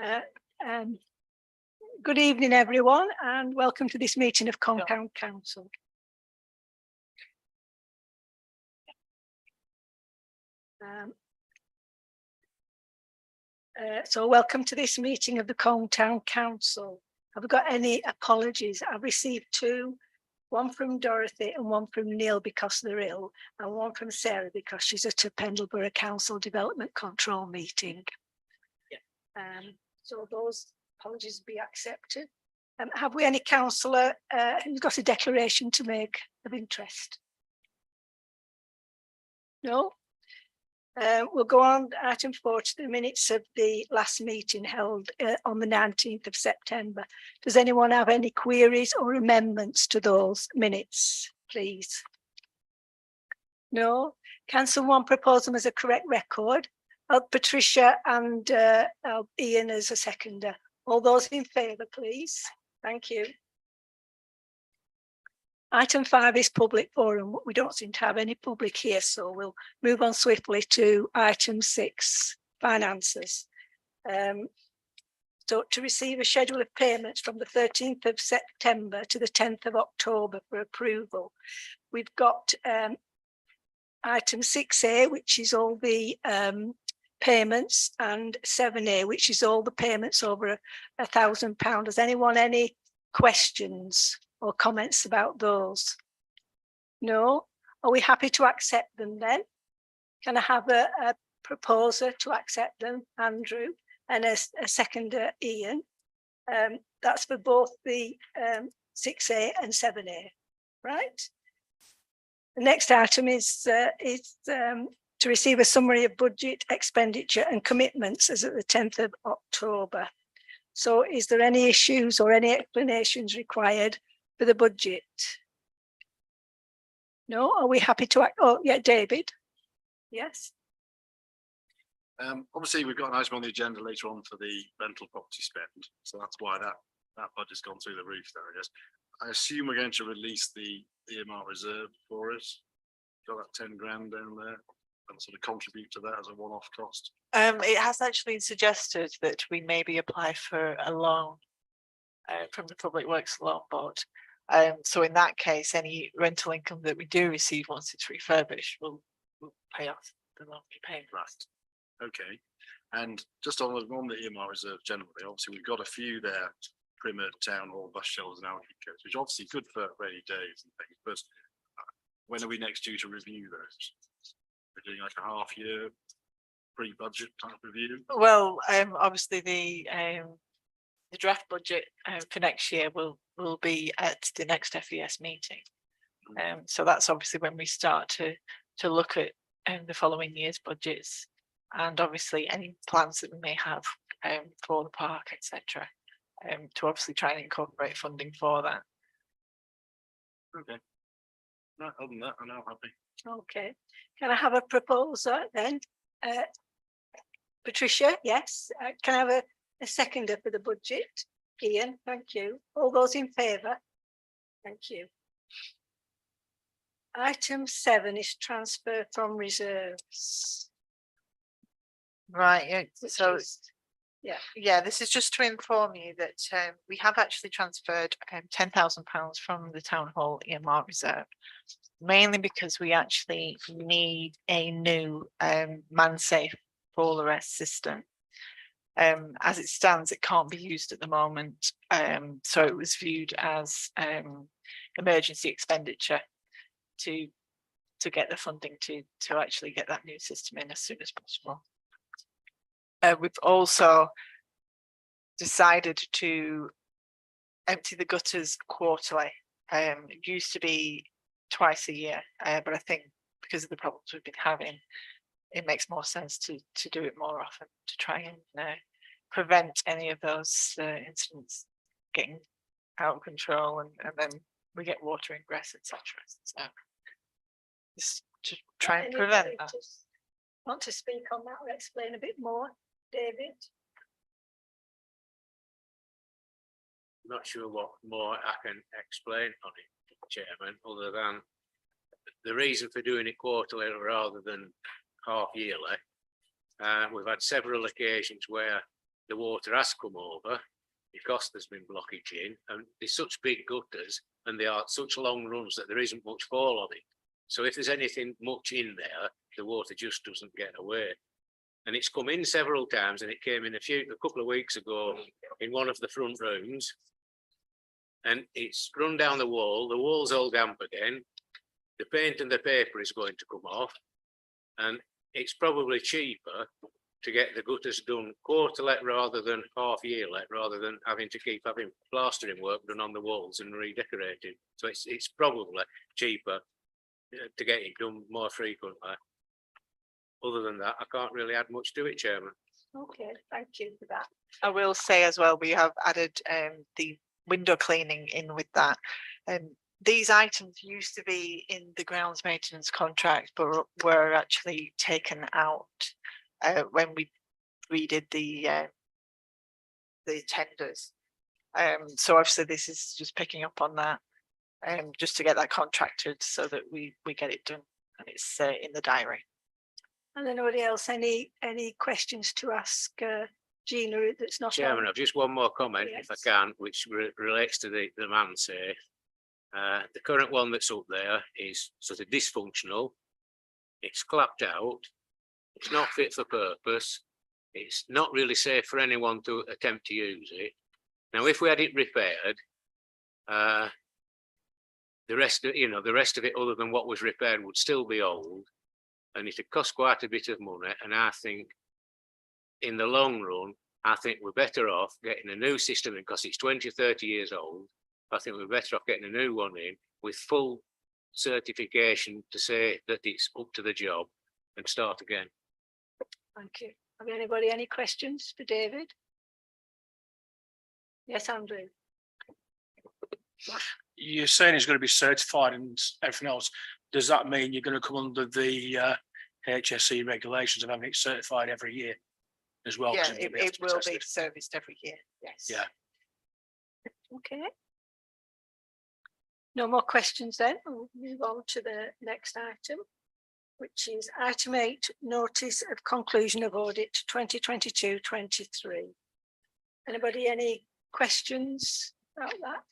Uh, um, good evening, everyone, and welcome to this meeting of Compound Council. So welcome to this meeting of the Compound Council. Have we got any apologies? I've received two, one from Dorothy and one from Neil because they're ill, and one from Sarah because she's at a Pendleborough Council Development Control meeting. So those apologies be accepted. Have we any councillor who's got a declaration to make of interest? No? We'll go on item 4 to the minutes of the last meeting held on the 19th of September. Does anyone have any queries or amendments to those minutes, please? No? Can someone propose them as a correct record? Patricia and Ian as a seconder. All those in favour, please. Thank you. Item 5 is public forum. We don't seem to have any public here, so we'll move on swiftly to item 6, finances. So to receive a schedule of payments from the 13th of September to the 10th of October for approval. We've got item 6A, which is all the payments, and 7A, which is all the payments over £1,000. Has anyone any questions or comments about those? No? Are we happy to accept them then? Can I have a proposer to accept them, Andrew, and a seconder, Ian? That's for both the 6A and 7A, right? The next item is to receive a summary of budget, expenditure and commitments as at the 10th of October. So is there any issues or any explanations required for the budget? No? Are we happy to act? Oh, yeah, David. Yes. Obviously, we've got an item on the agenda later on for the rental property spend. So that's why that budget's gone through the roof there, I guess. I assume we're going to release the EMR reserve for us. Got that 10 grand down there and sort of contribute to that as a one-off cost. It has actually been suggested that we maybe apply for a loan from the Public Works Loan Board. So in that case, any rental income that we do receive once it's refurbished will pay off the loan we're paying. Right. Okay. And just on the EMR reserve generally, obviously we've got a few there, Primer, Town Hall, bus shelters and outreach codes, which are obviously good for rainy days and things, but when are we next due to review those? We're doing like a half-year pre-budget type review? Well, obviously the draft budget for next year will be at the next FES meeting. So that's obviously when we start to look at the following year's budgets, and obviously any plans that we may have for the park, etc. To obviously try and incorporate funding for that. Okay. No, other than that, I'm now happy. Okay. Can I have a proposer then? Patricia, yes. Can I have a seconder for the budget? Ian, thank you. All those in favour? Thank you. Item 7 is transfer from reserves. Right, yeah. So yeah, this is just to inform you that we have actually transferred £10,000 from the Town Hall EMR reserve, mainly because we actually need a new man-safe fall arrest system. As it stands, it can't be used at the moment, so it was viewed as emergency expenditure to get the funding to actually get that new system in as soon as possible. We've also decided to empty the gutters quarterly. It used to be twice a year, but I think because of the problems we've been having, it makes more sense to do it more often to try and prevent any of those incidents getting out of control, and then we get water ingress, etc. So just to try and prevent that. Want to speak on that or explain a bit more, David? I'm not sure what more I can explain on it, Chairman, other than the reason for doing it quarterly rather than half yearly. We've had several occasions where the water has come over because there's been blockage in, and there's such big gutters and they are such long runs that there isn't much fall on it. So if there's anything much in there, the water just doesn't get away. And it's come in several times, and it came in a couple of weeks ago in one of the front rooms. And it's run down the wall's all damp again. The paint and the paper is going to come off. And it's probably cheaper to get the gutters done quarter let rather than half year let, rather than having to keep having plastering work done on the walls and redecorating. So it's probably cheaper to get it done more frequently. Other than that, I can't really add much to it, Chairman. Okay, thank you for that. I will say as well, we have added the window cleaning in with that. These items used to be in the grounds maintenance contract, but were actually taken out when we redid the tenders. So obviously this is just picking up on that, just to get that contracted so that we get it done and it's in the diary. And anybody else, any questions to ask Gina that's not? Chairman, I've just one more comment, if I Yes. can, which relates to the man safe. The current one that's up there is sort of dysfunctional. It's clapped out. It's not fit for purpose. It's not really safe for anyone to attempt to use it. Now, if we had it repaired, the rest of it, other than what was repaired, would still be old, and it'd cost quite a bit of money. And I think, in the long run, I think we're better off getting a new system in, because it's 20, 30 years old. I think we're better off getting a new one in with full certification to say that it's up to the job and start again. Thank you. Have anybody any questions for David? Yes, Andrew. You're saying it's going to be certified and everything else. Does that mean you're going to come under the HSE regulations of having it certified every year as well? Yeah, 'Cause it'll it have to will be tested. serviced every year, yes. Yeah. Okay. No more questions then. We'll move on to the next item, which is item 8, notice of conclusion of audit 2022-23. Anybody any questions about that?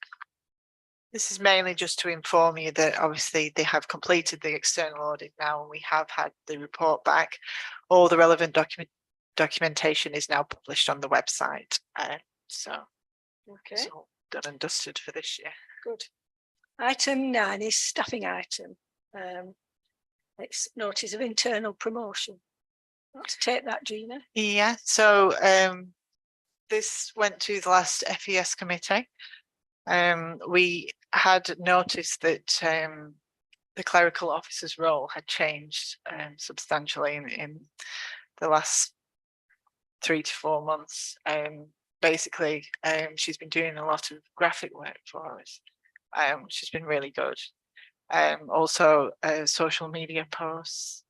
This is mainly just to inform you that obviously they have completed the external audit now, and we have had the report back. All the relevant documentation is now published on the website. So Okay, it's all done and dusted for this year. good. Item 9 is staffing item. It's notice of internal promotion. Want to take that, Gina? Yeah, so this went to the last FES committee. We had noticed that the clerical officer's role had changed substantially in the last 3 to 4 months. Basically, she's been doing a lot of graphic work for us, which has been really good. Also, social media posts,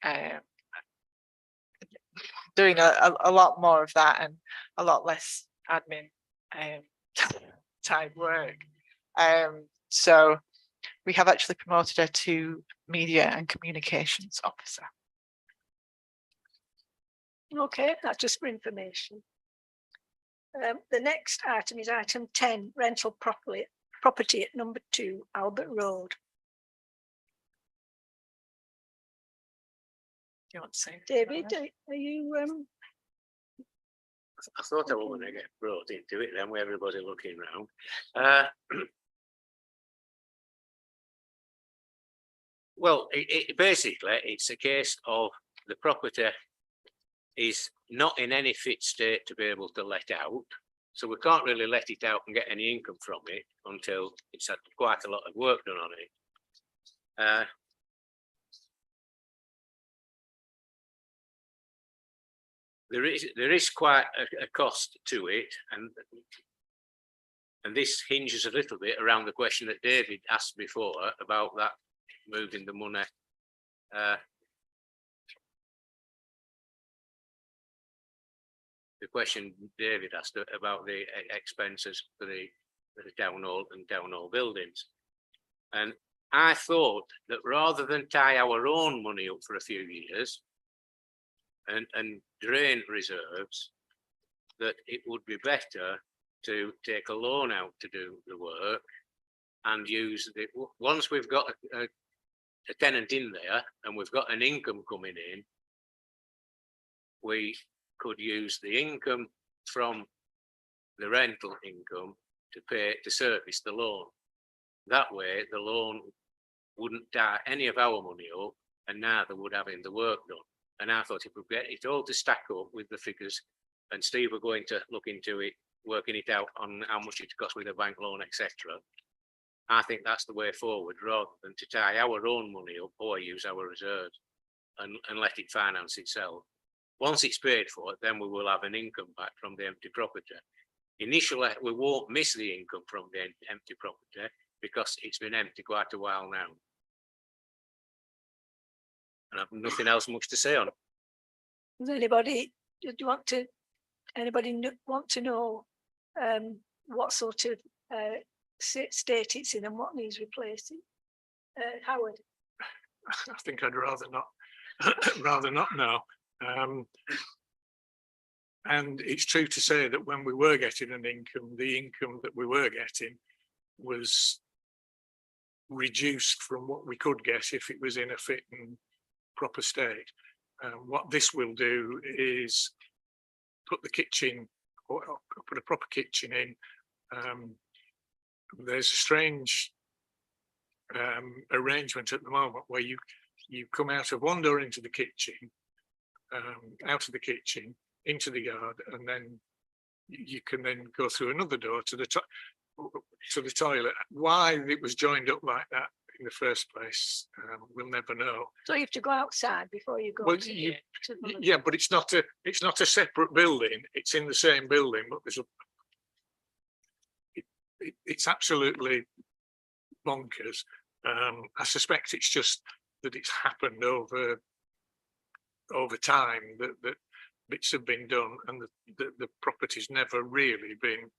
doing a lot more of that and a lot less admin type work. So we have actually promoted her to media and communications officer. Okay, that's just for information. The next item is item 10, rental property at number 2, Albert Road. Do you want to say? David, are you? I thought I was going to get brought into it then with everybody looking round. Well, basically, it's a case of the property is not in any fit state to be able to let out. So we can't really let it out and get any income from it until it's had quite a lot of work done on it. There is quite a cost to it, and this hinges a little bit around the question that David asked before about that moving the money. The question David asked about the expenses for the town hall and town hall buildings, and I thought that rather than tie our own money up for a few years and drain reserves, that it would be better to take a loan out to do the work and use the, once we've got a tenant in there and we've got an income coming in, we could use the income from the rental income to service the loan. That way, the loan wouldn't tie any of our money up, and neither would having the work done. And I thought if we get it all to stack up with the figures, and Steve were going to look into it, working it out on how much it costs with a bank loan, etc. I think that's the way forward, rather than to tie our own money up or use our reserves and let it finance itself. Once it's paid for, then we will have an income back from the empty property. Initially, we won't miss the income from the empty property because it's been empty quite a while now. And I've nothing else much to say on it. Does anybody, want to know what sort of state it's in and what needs replacing? Howard? I think I'd rather not know. And it's true to say that when we were getting an income, the income that we were getting was reduced from what we could get if it was in a fit and proper state. What this will do is put the kitchen, or put a proper kitchen in. There's a strange arrangement at the moment where you come out of one door into the kitchen, out of the kitchen into the yard, and then you can then go through another door to the toilet. Why it was joined up like that in the first place, we'll never know. So you have to go outside before you go Well, to the- Yeah, but it's not a separate building. It's in the same building, but there's it's absolutely bonkers. I suspect it's just that it's happened over time that bits have been done and the property's never really been,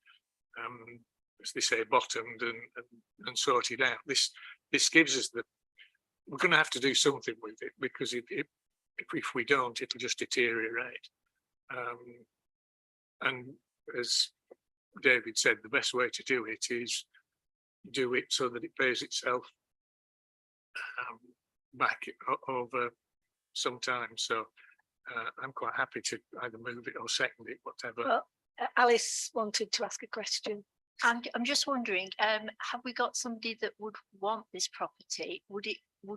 as they say, bottomed and sorted out. This gives us we're going to have to do something with it, because if we don't, it'll just deteriorate. And as David said, the best way to do it is do it so that it pays itself back over some time. So I'm quite happy to either move it or second it, whatever. Well, Alice wanted to ask a question. I'm just wondering, have we got somebody that would want this property? Would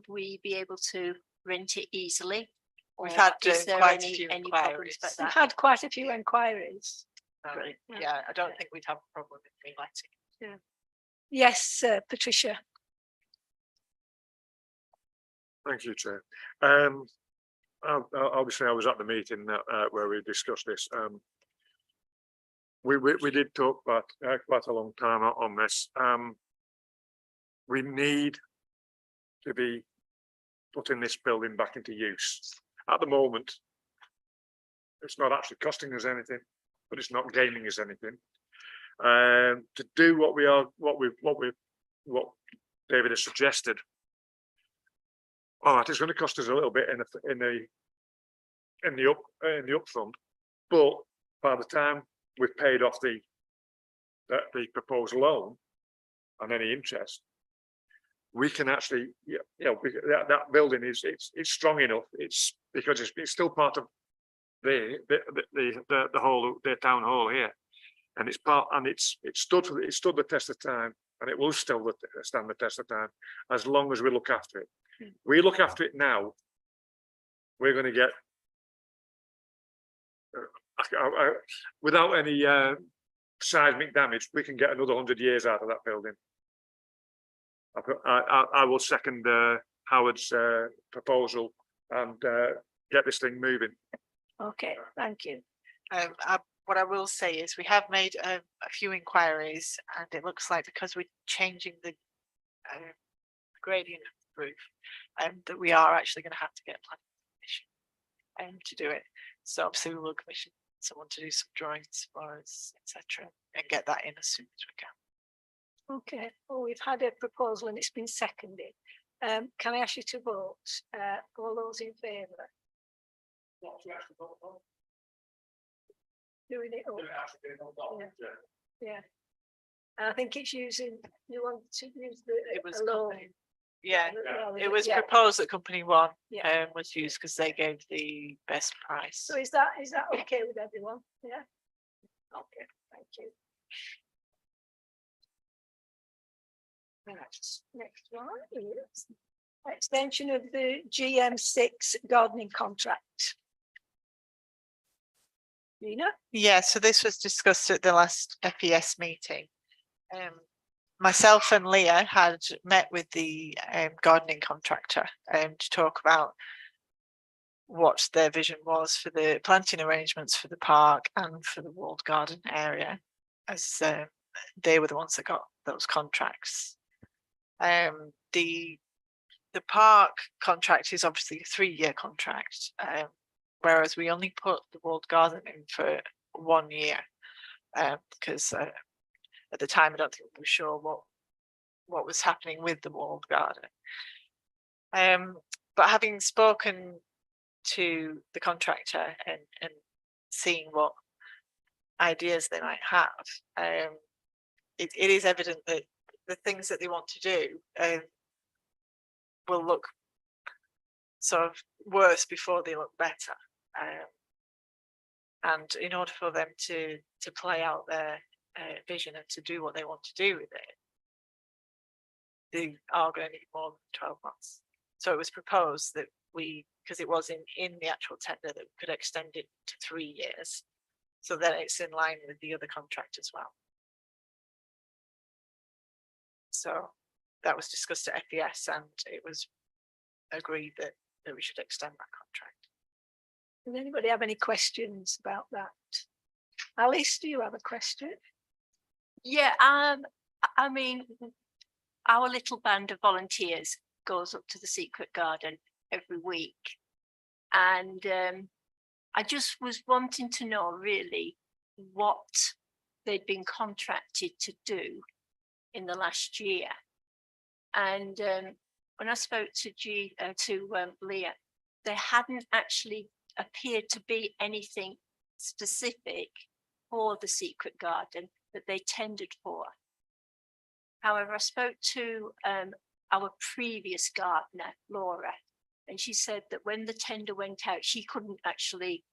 we be able to rent it easily? We've Or had is there quite a any few problems inquiries. about We've that? had quite a few enquiries. Right. Yeah, I don't think we'd have a problem with reletting. Yes, Patricia. Thank you, Chair. Obviously, I was at the meeting where we discussed this. We did talk about quite a long time on this. We need to be putting this building back into use. At the moment, it's not actually costing us anything, but it's not gaining us anything. To do what David has suggested, it is going to cost us a little bit in the upfront, but by the time we've paid off the proposed loan and any interest, we can actually, that building is strong enough. It's because it's still part of the town hall here, and it's stood the test of time, and it will still stand the test of time as long as we look after it. We look after it now, we're going to get without any seismic damage, we can get another 100 years out of that building. I will second Howard's proposal and get this thing moving. Okay, thank you. What I will say is we have made a few inquiries, and it looks like because we're changing the gradient of the roof, that we are actually going to have to get planning permission to do it. So obviously we will commission someone to do some drawings for us, etc., and get that in as soon as we can. Okay, well, we've had a proposal and it's been seconded. Can I ask you to vote? All those in favour? doing it up. Yeah. And I think it's using, you want to use It was the loan. company- Yeah, rather it than- was yeah. proposed that company one Yeah. was used because they gave the best price. So is that okay with everyone? Yeah? Okay, thank you. Next one is extension of the GM6 gardening contract. Nina? Yeah, so this was discussed at the last FES meeting. Myself and Leah had met with the gardening contractor to talk about what their vision was for the planting arrangements for the park and for the walled garden area, as they were the ones that got those contracts. The park contract is obviously a 3-year contract, whereas we only put the walled garden in for 1 year, because at the time I don't think we were sure what was happening with the walled garden. But having spoken to the contractor and seeing what ideas they might have, it is evident that the things that they want to do will look sort of worse before they look better. And in order for them to play out their vision and to do what they want to do with it, they are going to need more than 12 months. So it was proposed that because it was in the actual tender, that we could extend it to 3 years, so that it's in line with the other contract as well. So that was discussed at FES, and it was agreed that we should extend that contract. Does anybody have any questions about that? Alice, do you have a question? Yeah, I mean, our little band of volunteers goes up to the secret garden every week. And I just was wanting to know really what they'd been contracted to do in the last year. And when I spoke to Leah, there hadn't actually appeared to be anything specific for the secret garden that they tendered for. However, I spoke to our previous gardener, Laura, and she said that when the tender went out, she couldn't actually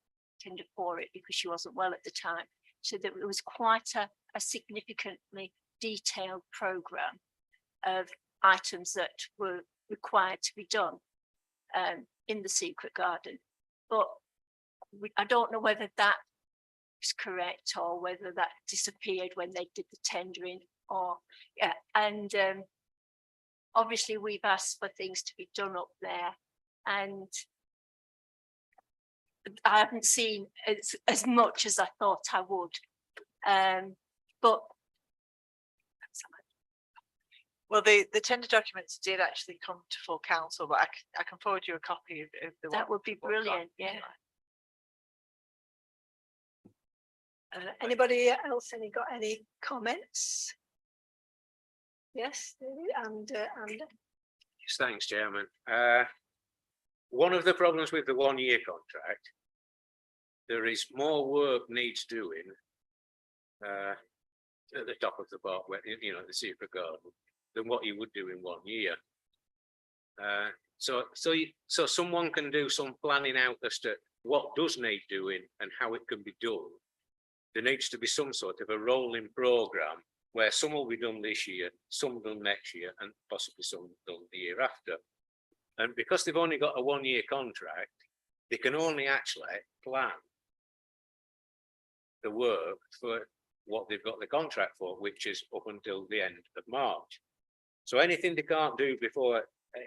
tender for it because she wasn't well at the time. So that it was quite a significantly detailed program of items that were required to be done in the secret garden. But I don't know whether that is correct or whether that disappeared when they did the tendering, or yeah. And obviously we've asked for things to be done up there, and I haven't seen as much as I thought I would. But well, the tender documents did actually come to full council, but I can forward you a copy of the that would be what we've got. brilliant, yeah. Anybody else got any comments? Yes, and Yes, thanks, Chairman. One of the problems with the 1-year contract, there is more work needs doing at the top of the park, where the secret garden, than what you would do in 1 year. So someone can do some planning out as to what does need doing and how it can be done. There needs to be some sort of a rolling program where some will be done this year, some done next year, and possibly some done the year after. And because they've only got a 1-year contract, they can only actually plan the work for what they've got the contract for, which is up until the end of March. So anything they can't do before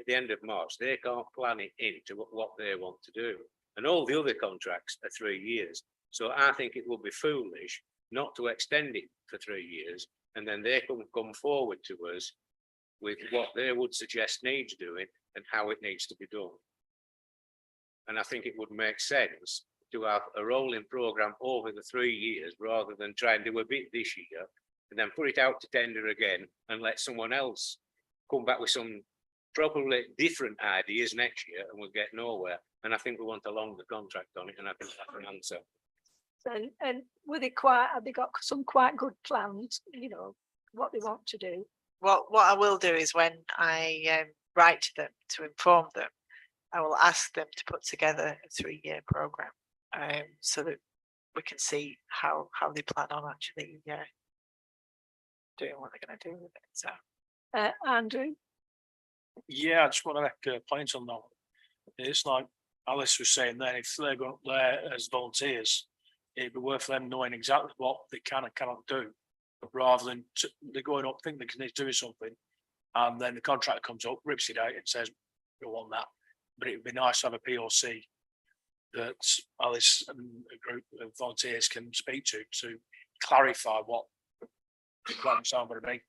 the end of March, they can't plan it into what they want to do. And all the other contracts are 3 years. So I think it would be foolish not to extend it for 3 years, and then they can come forward to us with what they would suggest needs doing and how it needs to be done. And I think it would make sense to have a rolling program over the 3 years rather than try and do a bit this year and then put it out to tender again and let someone else come back with some probably different ideas next year, and we'll get nowhere. And I think we want a longer contract on it, and I think that's an answer. And were they quite, have they got some quite good plans, you know, what they want to do? What I will do is when I write to them to inform them, I will ask them to put together a 3-year program, so that we can see how they plan on actually doing what they're going to do with it. So Andrew? Yeah, I just want to make a point on that. It's like Alice was saying then, if they're going up there as volunteers, it'd be worth them knowing exactly what they can and cannot do, rather than they're going up thinking they're doing something, and then the contract comes up, rips it out and says, we want that. But it would be nice to have a POC that Alice and a group of volunteers can speak to clarify what the plans are going to be.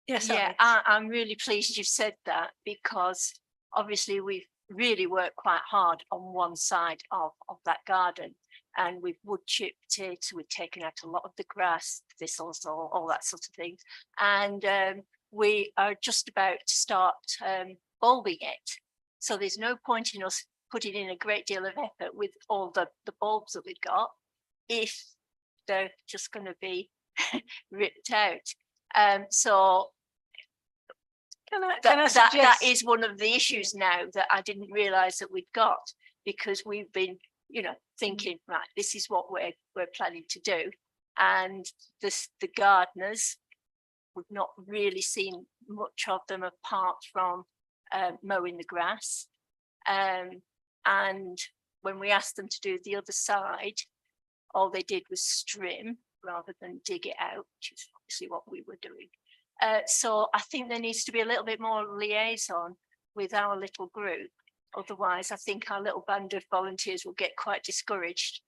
Yes, Yeah, Alice. I'm really pleased you've said that, because obviously we've really worked quite hard on one side of that garden, and we've wood chipped it, we've taken out a lot of the grass, thistles, all that sort of things, and we are just about to start bulbing it. So there's no point in us putting in a great deal of effort with all the bulbs that we've got if they're just going to be ripped out. So Can I that suggest? is one of the issues now that I didn't realise that we'd got, because we've been, you know, thinking, right, this is what we're planning to do, and the gardeners, we've not really seen much of them apart from mowing the grass, and when we asked them to do the other side, all they did was trim rather than dig it out, which is obviously what we were doing. So I think there needs to be a little bit more liaison with our little group. Otherwise, I think our little band of volunteers will get quite discouraged.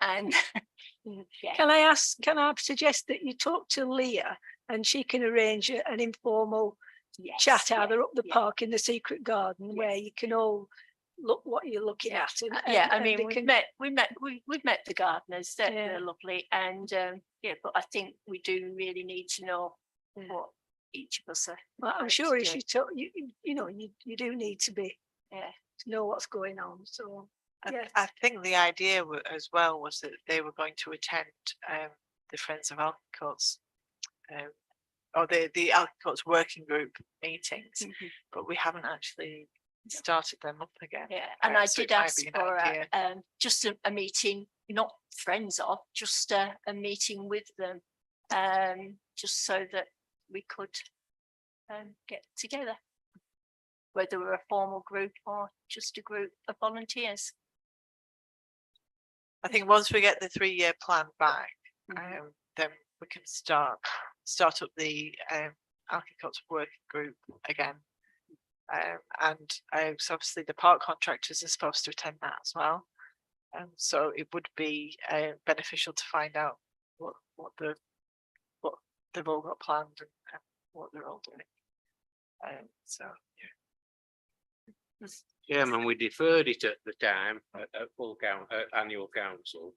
And yeah. Can I suggest that you talk to Leah and she can arrange an informal Yes, chat yeah, either up the yeah. park in the secret garden where you can all look what you're looking at. And, Yeah, I and mean, they we've can- met the gardeners. They're Yeah. lovely, and yeah, but I think we do really need to know what each of us are. Well, I'm trying sure to if do. you talk, you know, you do need to be Yeah. to know what's going on. So yes. I think the idea as well was that they were going to attend the Friends of Alcots, or the Alcots working group meetings, Mhm. but we haven't actually started them up again. Yeah, and I So it did might ask be an for idea. just a meeting, not friends of, just a meeting with them, just so that we could get together, whether we're a formal group or just a group of volunteers. I think once we get the 3-year plan back, Mhm. then we can start up the Alcots working group again. And so obviously the park contractors are supposed to attend that as well. So it would be beneficial to find out what they've all got planned and what they're all doing. So yeah. Yeah, man, we deferred it at the time, at full annual council,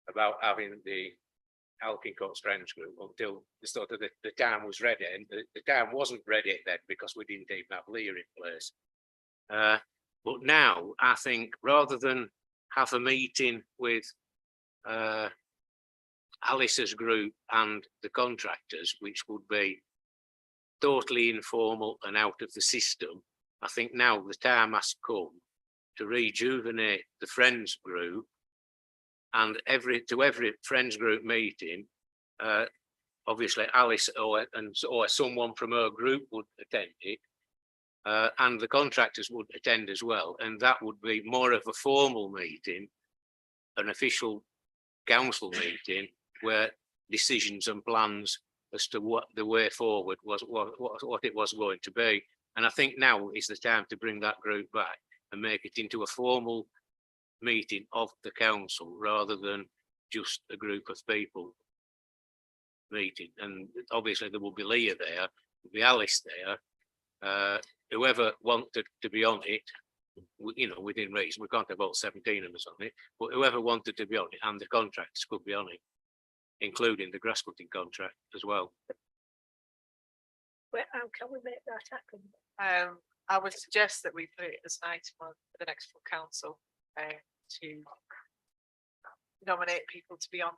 about having the Alkincoats Friends Group until the sort of the town was ready, and the town wasn't ready then because we didn't even have Leah in place. But now I think rather than have a meeting with Alice's group and the contractors, which would be totally informal and out of the system, I think now the time has come to rejuvenate the Friends Group, and every Friends Group meeting, obviously Alice or someone from her group would attend it, and the contractors would attend as well, and that would be more of a formal meeting, an official council meeting where decisions and plans as to what the way forward was, what it was going to be. And I think now is the time to bring that group back and make it into a formal meeting of the council rather than just a group of people meeting. And obviously there will be Leah there, there'll be Alice there, whoever wanted to be on it, you know, within reason. We can't have all 17 of us on it, but whoever wanted to be on it, and the contractors could be on it, including the grass cutting contract as well. Well, how can we make that happen? I would suggest that we put it as an item on the next full council to nominate people to be on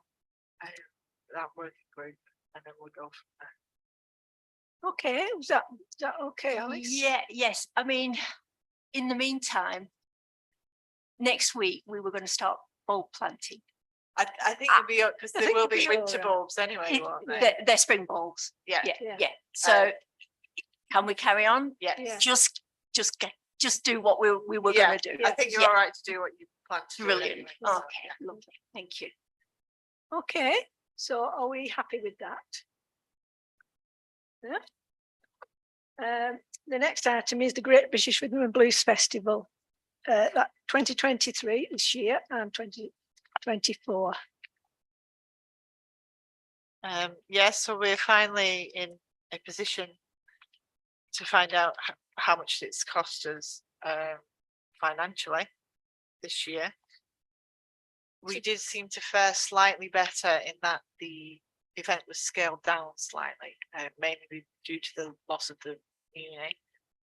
that working group, and then we'll go from there. Okay, is that okay, Alex? Yeah, yes, I mean, in the meantime, next week we were going to start bulb planting. I think it'll be, because I there think will it'll be be winter all right. bulbs anyway, It- won't they? They're spring bulbs. Yeah, Yeah, Yeah. yeah. So can we carry on? yes. Yeah. Just do what we were Yeah, going to do. I think you're Yeah. all right to do what you plan to do. Brilliant. anyway, so, Okay, lovely. Thank you. Okay, so are we happy with that? Yeah. The next item is the Great British Rhythm and Blues Festival. That 2023 this year and 2024. Yes, so we're finally in a position to find out how much it's cost us financially this year. We did seem to fare slightly better in that the event was scaled down slightly, mainly due to the loss of the uni,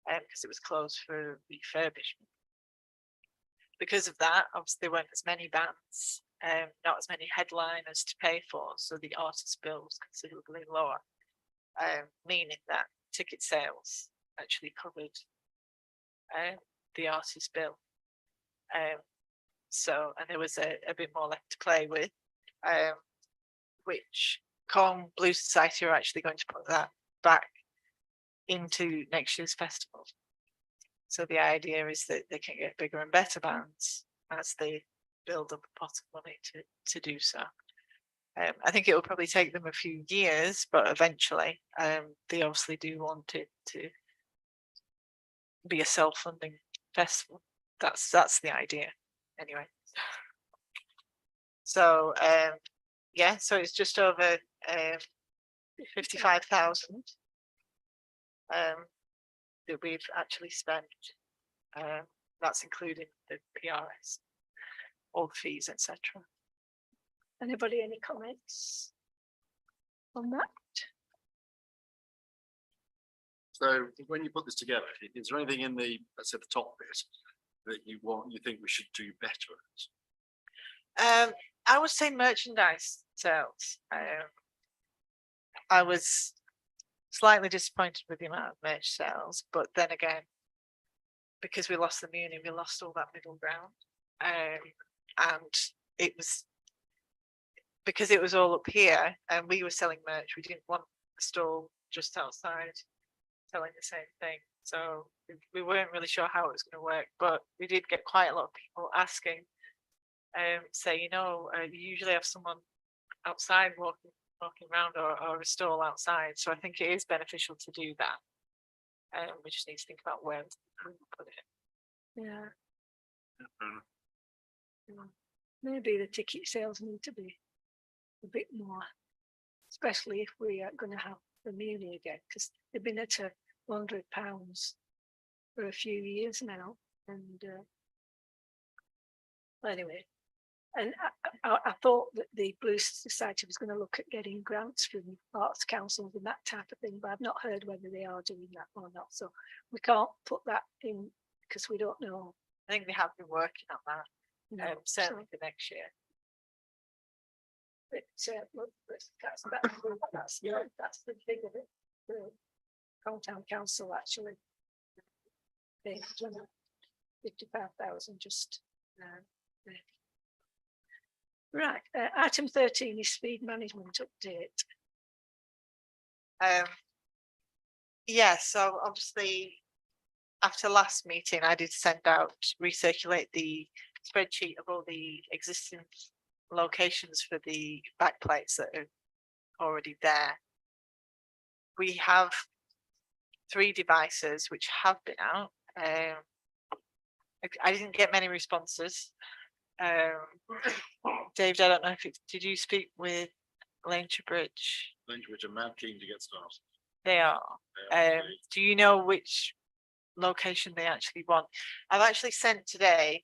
because it was closed for refurbishment. Because of that, obviously there weren't as many bands, not as many headliners to pay for, so the artist bill was considerably lower, meaning that ticket sales actually covered the artist bill. So, and there was a bit more left to play with, which Colne Blues Society are actually going to put that back into next year's festival. So the idea is that they can get bigger and better bands as they build up a pot of money to do so. I think it will probably take them a few years, but eventually they obviously do want it to be a self-funding festival. That's the idea anyway. So yeah, so it's just over 55,000 that we've actually spent. That's including the PRS, all the fees, etc. Anybody, any comments on that? So when you put this together, is there anything in the, let's say the top bit that you think we should do better at? I would say merchandise sales. I was slightly disappointed with the amount of merch sales, but then again, because we lost the Muni, we lost all that middle ground. And it was because it was all up here and we were selling merch, we didn't want a stall just outside selling the same thing. So we weren't really sure how it was going to work, but we did get quite a lot of people asking, say, you know, you usually have someone outside walking around or a stall outside. So I think it is beneficial to do that. We just need to think about where we put it. Yeah, Yeah, fair enough. maybe the ticket sales need to be a bit more, especially if we are going to have the Muni again, because they've been at £100 for a few years now. And anyway, and I thought that the Blues Society was going to look at getting grants from arts councils and that type of thing, but I've not heard whether they are doing that or not. So we can't put that in because we don't know. I think they have been working on that, You know, certainly so, for next year. but, look, that's the figure that the Hometown Council actually paid 55,000 just there. Right, item 13 is speed management update. Yeah, so obviously after last meeting, I did send out, recirculate the spreadsheet of all the existing locations for the backplates that are already there. We have 3 devices which have been out. I didn't get many responses. David, I don't know if did you speak with Lancashire Bridge? Which are mad keen to get started. They are. Do you know which location they actually want? I've actually sent today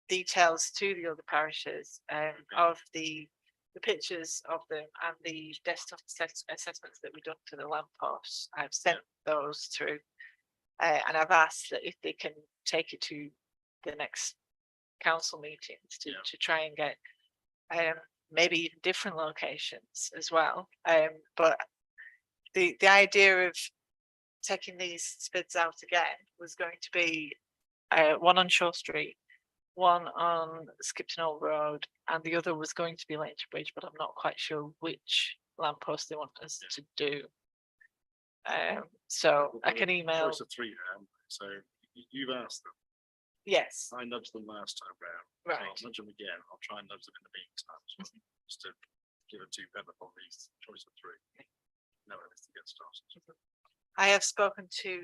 details to the other parishes of the pictures of them and the desktop assessments that were done for the lampposts. I've sent those through and I've asked that if they can take it to the next council meetings to try and get maybe even different locations as well. But the idea of taking these spids out again was going to be one on Shore Street, one on Skipton Old Road, and the other was going to be Lancashire Bridge, but I'm not quite sure which lamppost they want us to do. So We've I got a can email. choice of three now, so you've asked them. Yes, I nudged them last time round. So right. I'll nudge them again. I'll try and nudge them in the meantime, as well, just to give a two-pence on these choice of three. No, anything gets started. I have spoken to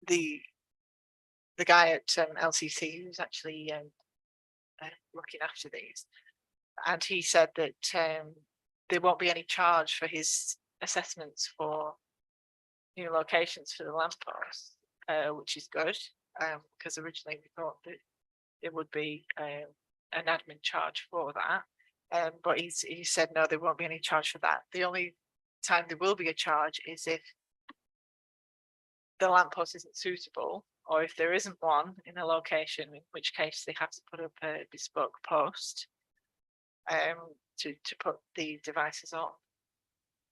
the guy at LCC who's actually looking after these, and he said that there won't be any charge for his assessments for new locations for the lampposts, which is good, because originally we thought that it would be an admin charge for that, but he said no, there won't be any charge for that. The only time there will be a charge is if the lamppost isn't suitable, or if there isn't one in a location, in which case they have to put up a bespoke post to put the devices on.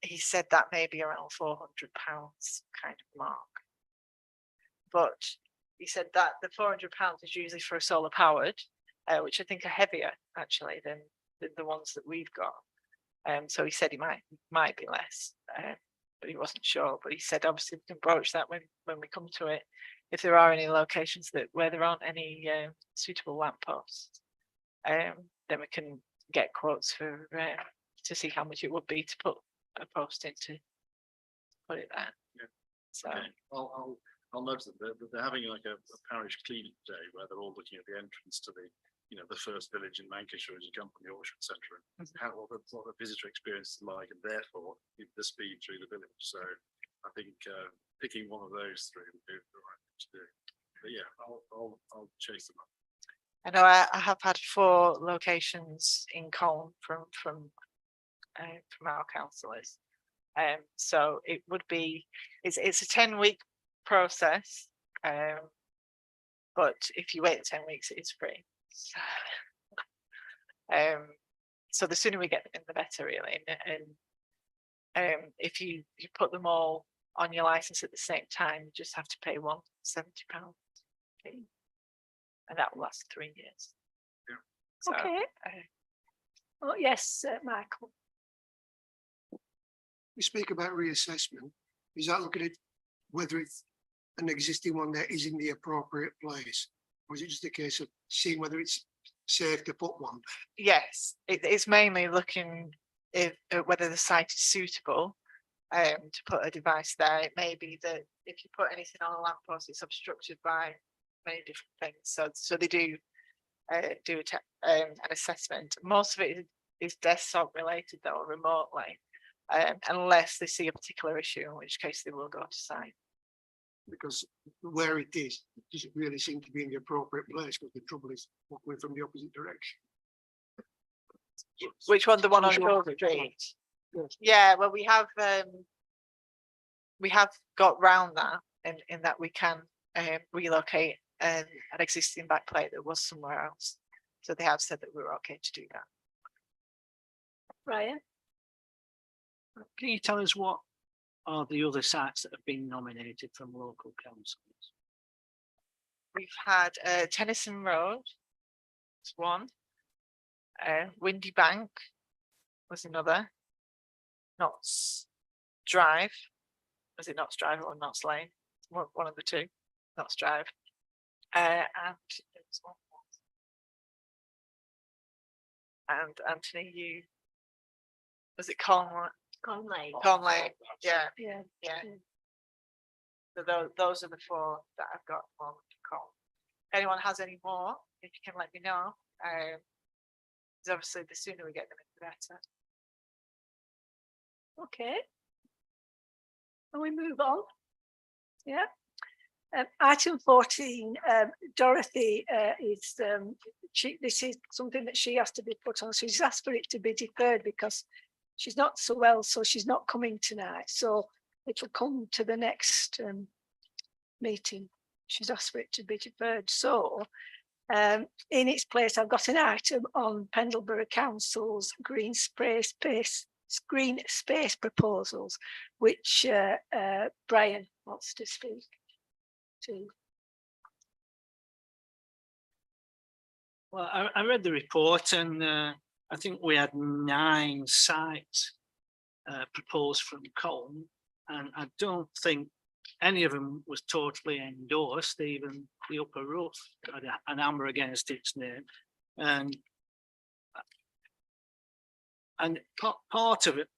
He said that may be around £400 kind of mark. But he said that the £400 is usually for a solar powered, which I think are heavier actually than the ones that we've got. So he said it might be less, but he wasn't sure. But he said obviously we can broach that when we come to it. If there are any locations where there aren't any suitable lampposts, then we can get quotes for to see how much it would be to put a post in to put it there. Yeah. So Okay, I'll nudge them. They're having like a parish cleaning day where they're all looking at the entrance to the first village in Lancashire as you come from the Orchard Centre, and what the visitor experience is like, and therefore the speed through the village. So I think picking one of those three would be the right thing to do. But yeah, I'll chase them up. I know I have had 4 locations in Colne from our councillors. So it would be, it's a 10-week process, but if you wait 10 weeks, it's free. So the sooner we get them in, the better, really. And if you put them all on your license at the same time, you just have to pay £170 fee, and that will last 3 years. Yeah. So, Okay. Oh, yes, Michael. You speak about reassessment. Is that looking at whether it's an existing one that is in the appropriate place? Or is it just a case of seeing whether it's safe to put one? yes, it's mainly looking at whether the site is suitable to put a device there. It may be that if you put anything on a lamppost, it's obstructed by many different things. So they do an assessment. Most of it is desktop related though, remotely, unless they see a particular issue, in which case they will go to site. Because where it is, it doesn't really seem to be in the appropriate place, because the trouble is walking from the opposite direction. Which one? The one on Shore Shore Street. Street? Yes. Yeah, well, we have got round that in that we can relocate an existing backplate that was somewhere else. So they have said that we're okay to do that. Ryan? Can you tell us what are the other sites that have been nominated from local councils? We've had Tennyson Road, that's one. Windy Bank was another. Notts Drive, was it Notts Drive or Notts Lane? One of the two. Notts Drive. And there was one more. And Anthony, was it Colne Conley. Lane? Yeah, Yeah. yeah. So those are the 4 that I've got on call. If anyone has any more, if you can let me know. Because obviously the sooner we get them in, the better. Okay. Can we move on? Yeah. Item 14, Dorothy is, this is something that she has to be put on. So she's asked for it to be deferred because she's not so well, so she's not coming tonight. So it'll come to the next meeting. She's asked for it to be deferred. So In its place, I've got an item on Pendleborough Council's green space proposals, which Brian wants to speak to. Well, I read the report and I think we had 9 sites proposed from Colne, and I don't think any of them was totally endorsed, even the Upper Rough had an amber against its name. And part of it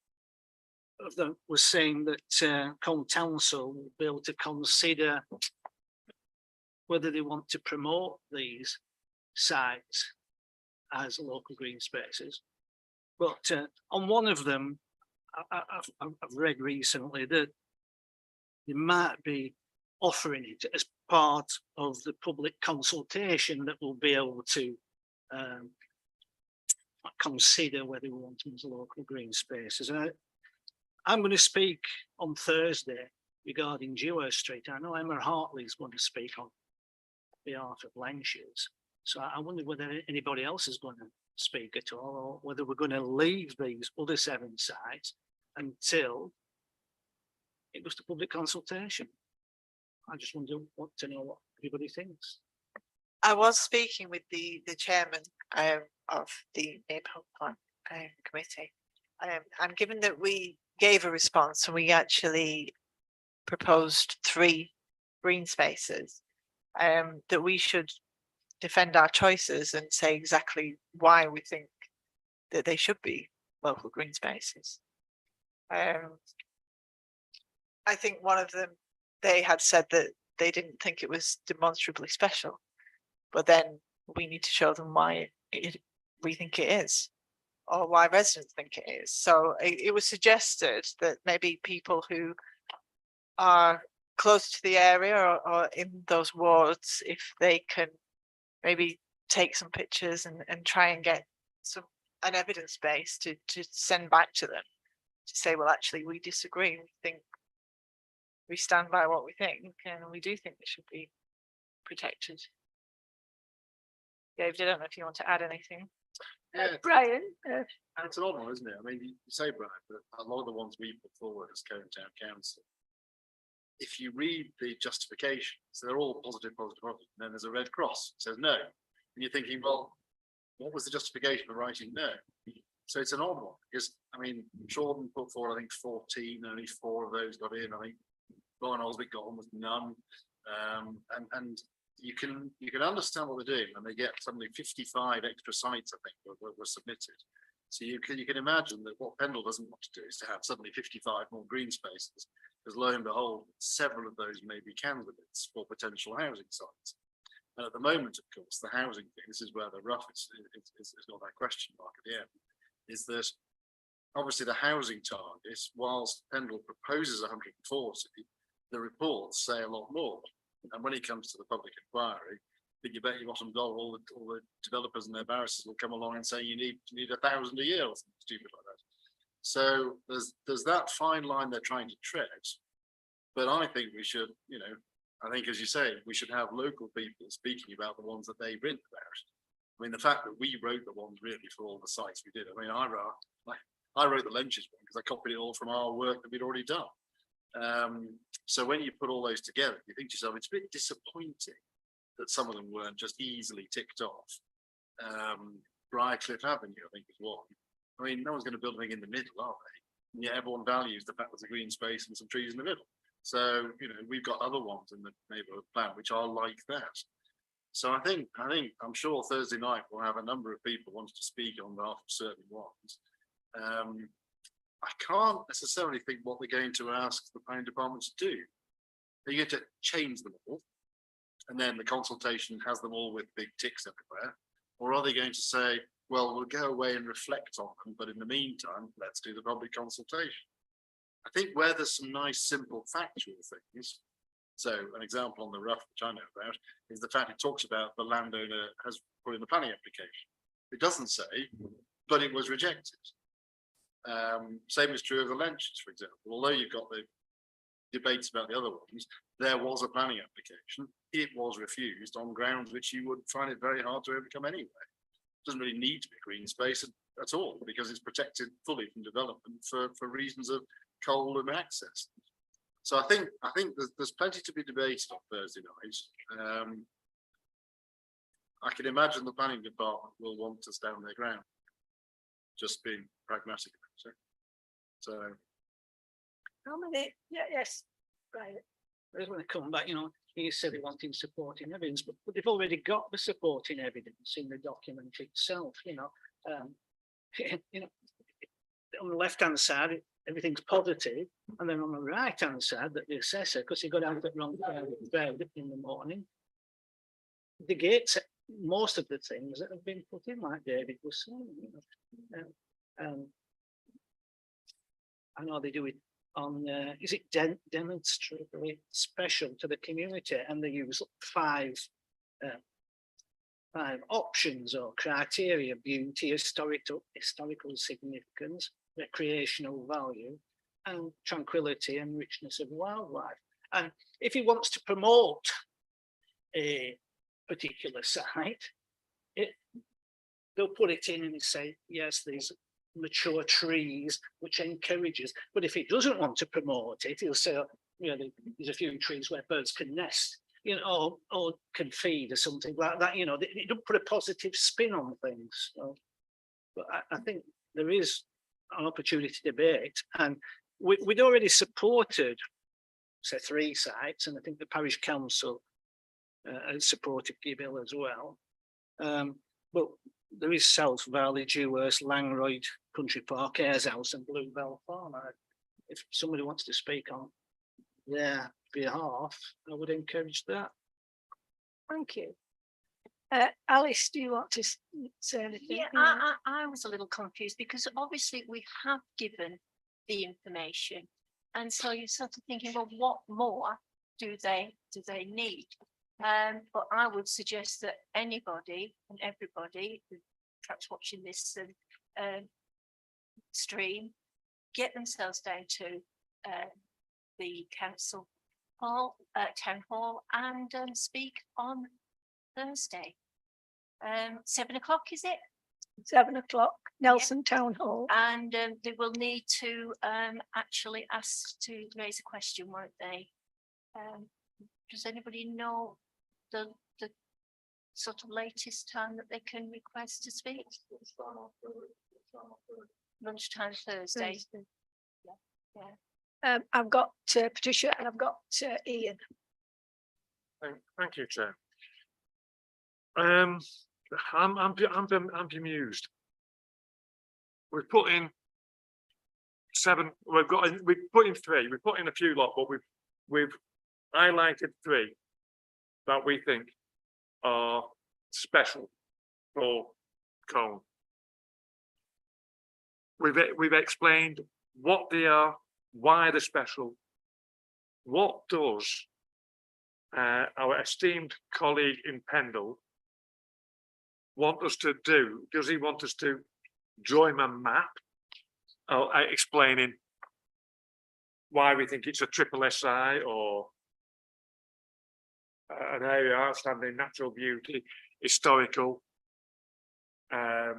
of them was saying that Colne Council will be able to consider whether they want to promote these sites as local green spaces. But on one of them, I've read recently that they might be offering it as part of the public consultation that will be able to consider whether we want them as local green spaces. I'm going to speak on Thursday regarding Dewhurst Street. I know Emma Hartley is going to speak on behalf of Lenshires. So I wonder whether anybody else is going to speak at all, or whether we're going to leave these other 7 sites until it goes to public consultation. I just want to know what everybody thinks. I was speaking with the chairman of the neighbourhood plan committee, and given that we gave a response and we actually proposed 3 green spaces, that we should defend our choices and say exactly why we think that they should be local green spaces. I think one of them, they had said that they didn't think it was demonstrably special, but then we need to show them why we think it is, or why residents think it is. So it was suggested that maybe people who are close to the area or in those wards, if they can maybe take some pictures and try and get an evidence base to send back to them to say, well, actually, we disagree. We think we stand by what we think, and we do think they should be protected. David, I don't know if you want to add anything. Yeah, Brian, and it's an odd one, isn't it? I mean, you say, Brian, but a lot of the ones we put forward as Colne Town Council, if you read the justifications, they're all positive, and then there's a red cross, it says no. And you're thinking, well, what was the justification for writing no? So it's an odd one, because, I mean, Jordan put forward, I think, 14, only 4 of those got in. I think Brian Osbitt got on with none. And you can understand what they're doing, and they get suddenly 55 extra sites, I think, were submitted. So you can imagine that what Pendle doesn't want to do is to have suddenly 55 more green spaces, because lo and behold, several of those may be candidates for potential housing sites. And at the moment, of course, the housing thing, this is where the rough is got that question mark at the end, is that obviously the housing target, whilst Pendle proposes 140, the reports say a lot more. And when it comes to the public inquiry, I think you bet your bottom dollar all the developers and their barristers will come along and say you need 1,000 a year or something stupid like that. So there's that fine line they're trying to tread. But I think we should, I think, as you say, we should have local people speaking about the ones that they've written about. I mean, the fact that we wrote the ones really for all the sites we did. I mean, I wrote the Lenshires one because I copied it all from our work that we'd already done. So when you put all those together, you think to yourself, it's a bit disappointing that some of them weren't just easily ticked off. Briarcliff Avenue, I think, is one. I mean, no one's going to build anything in the middle, are they? And yet everyone values the fact there's a green space and some trees in the middle. So, we've got other ones in the neighbourhood plan which are like that. So I'm sure Thursday night we'll have a number of people wanting to speak on behalf of certain ones. I can't necessarily think what they're going to ask the planning department to do. Are you going to change them all, and then the consultation has them all with big ticks everywhere? Or are they going to say, well, we'll go away and reflect on them, but in the meantime, let's do the public consultation? I think where there's some nice, simple, factual things. So an example on the rough, which I know about, is the fact it talks about the landowner has put in the planning application. It doesn't say, but it was rejected. Same is true of the Lenshires, for example. Although you've got the debates about the other ones, there was a planning application. It was refused on grounds which you would find it very hard to overcome anyway. Doesn't really need to be green space at all, because it's protected fully from development for reasons of coal and access. So I think there's plenty to be debated on Thursday night. I can imagine the planning department will want to stand their ground, just being pragmatic about it. So How many? Yeah, yes, right. Whereas when they come back, he said he wanted supporting evidence, but they've already got the supporting evidence in the document itself, on the left-hand side, everything's positive, and then on the right-hand side, that the assessor, because he got out of the wrong bed in the morning, negates most of the things that have been put in, like David was saying. I know they do it on, is it demonstrably special to the community, and they use five options or criteria: beauty, historical significance, recreational value, and tranquility and richness of wildlife. And if he wants to promote a particular site, they'll put it in and say, yes, these mature trees, which encourages. But if he doesn't want to promote it, he'll say, there's a few trees where birds can nest, or can feed or something like that. They don't put a positive spin on things. So, but I think there is an opportunity to debate, and we'd already supported, say, 3 sites, and I think the parish council has supported Gibbel as well. But there is South Valley, Dewhurst, Langroyd, Country Park, Ayres House, and Bluebell Farm. If somebody wants to speak on their behalf, I would encourage that. Thank you. Alice, do you want to say anything? Yeah, I was a little confused, because obviously we have given the information, and so you're sort of thinking, well, what more do they need? But I would suggest that anybody and everybody who perhaps watching this stream, get themselves down to the council hall, town hall, and speak on Thursday. 7 o'clock, is it? 7 o'clock, Nelson Town Hall. And they will need to actually ask to raise a question, won't they? Does anybody know the sort of latest time that they can request to speak? Lunchtime Thursday. Yeah. I've got Patricia and I've got Ian. Thank you, Chair. I'm bemused. We've put in 7. We put in 3. We put in a few lot, but we've highlighted 3 that we think are special for Colne. We've explained what they are, why they're special. What does our esteemed colleague in Pendle want us to do? Does he want us to draw him a map explaining why we think it's a triple SI, or an area of outstanding natural beauty, historical, a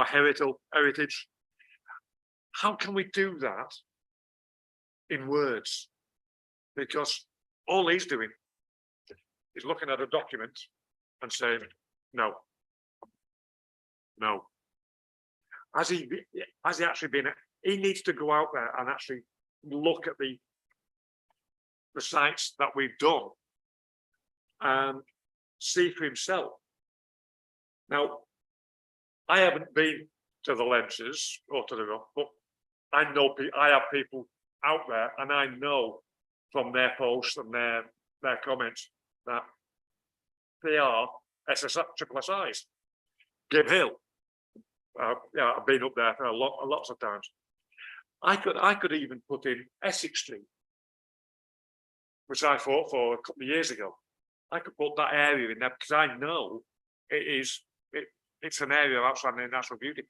heritage? How can we do that in words? Because all he's doing is looking at a document and saying, no. Has he actually been? He needs to go out there and actually look at the sites that we've done and see for himself. Now, I haven't been to the Lenses or to the Rock, but I have people out there, and I know from their posts and their comments that they are triple SIs. Gibb Hill, I've been up there for lots of times. I could even put in Essex Street, which I fought for a couple of years ago. I could put that area in there because I know it's an area of outstanding natural beauty,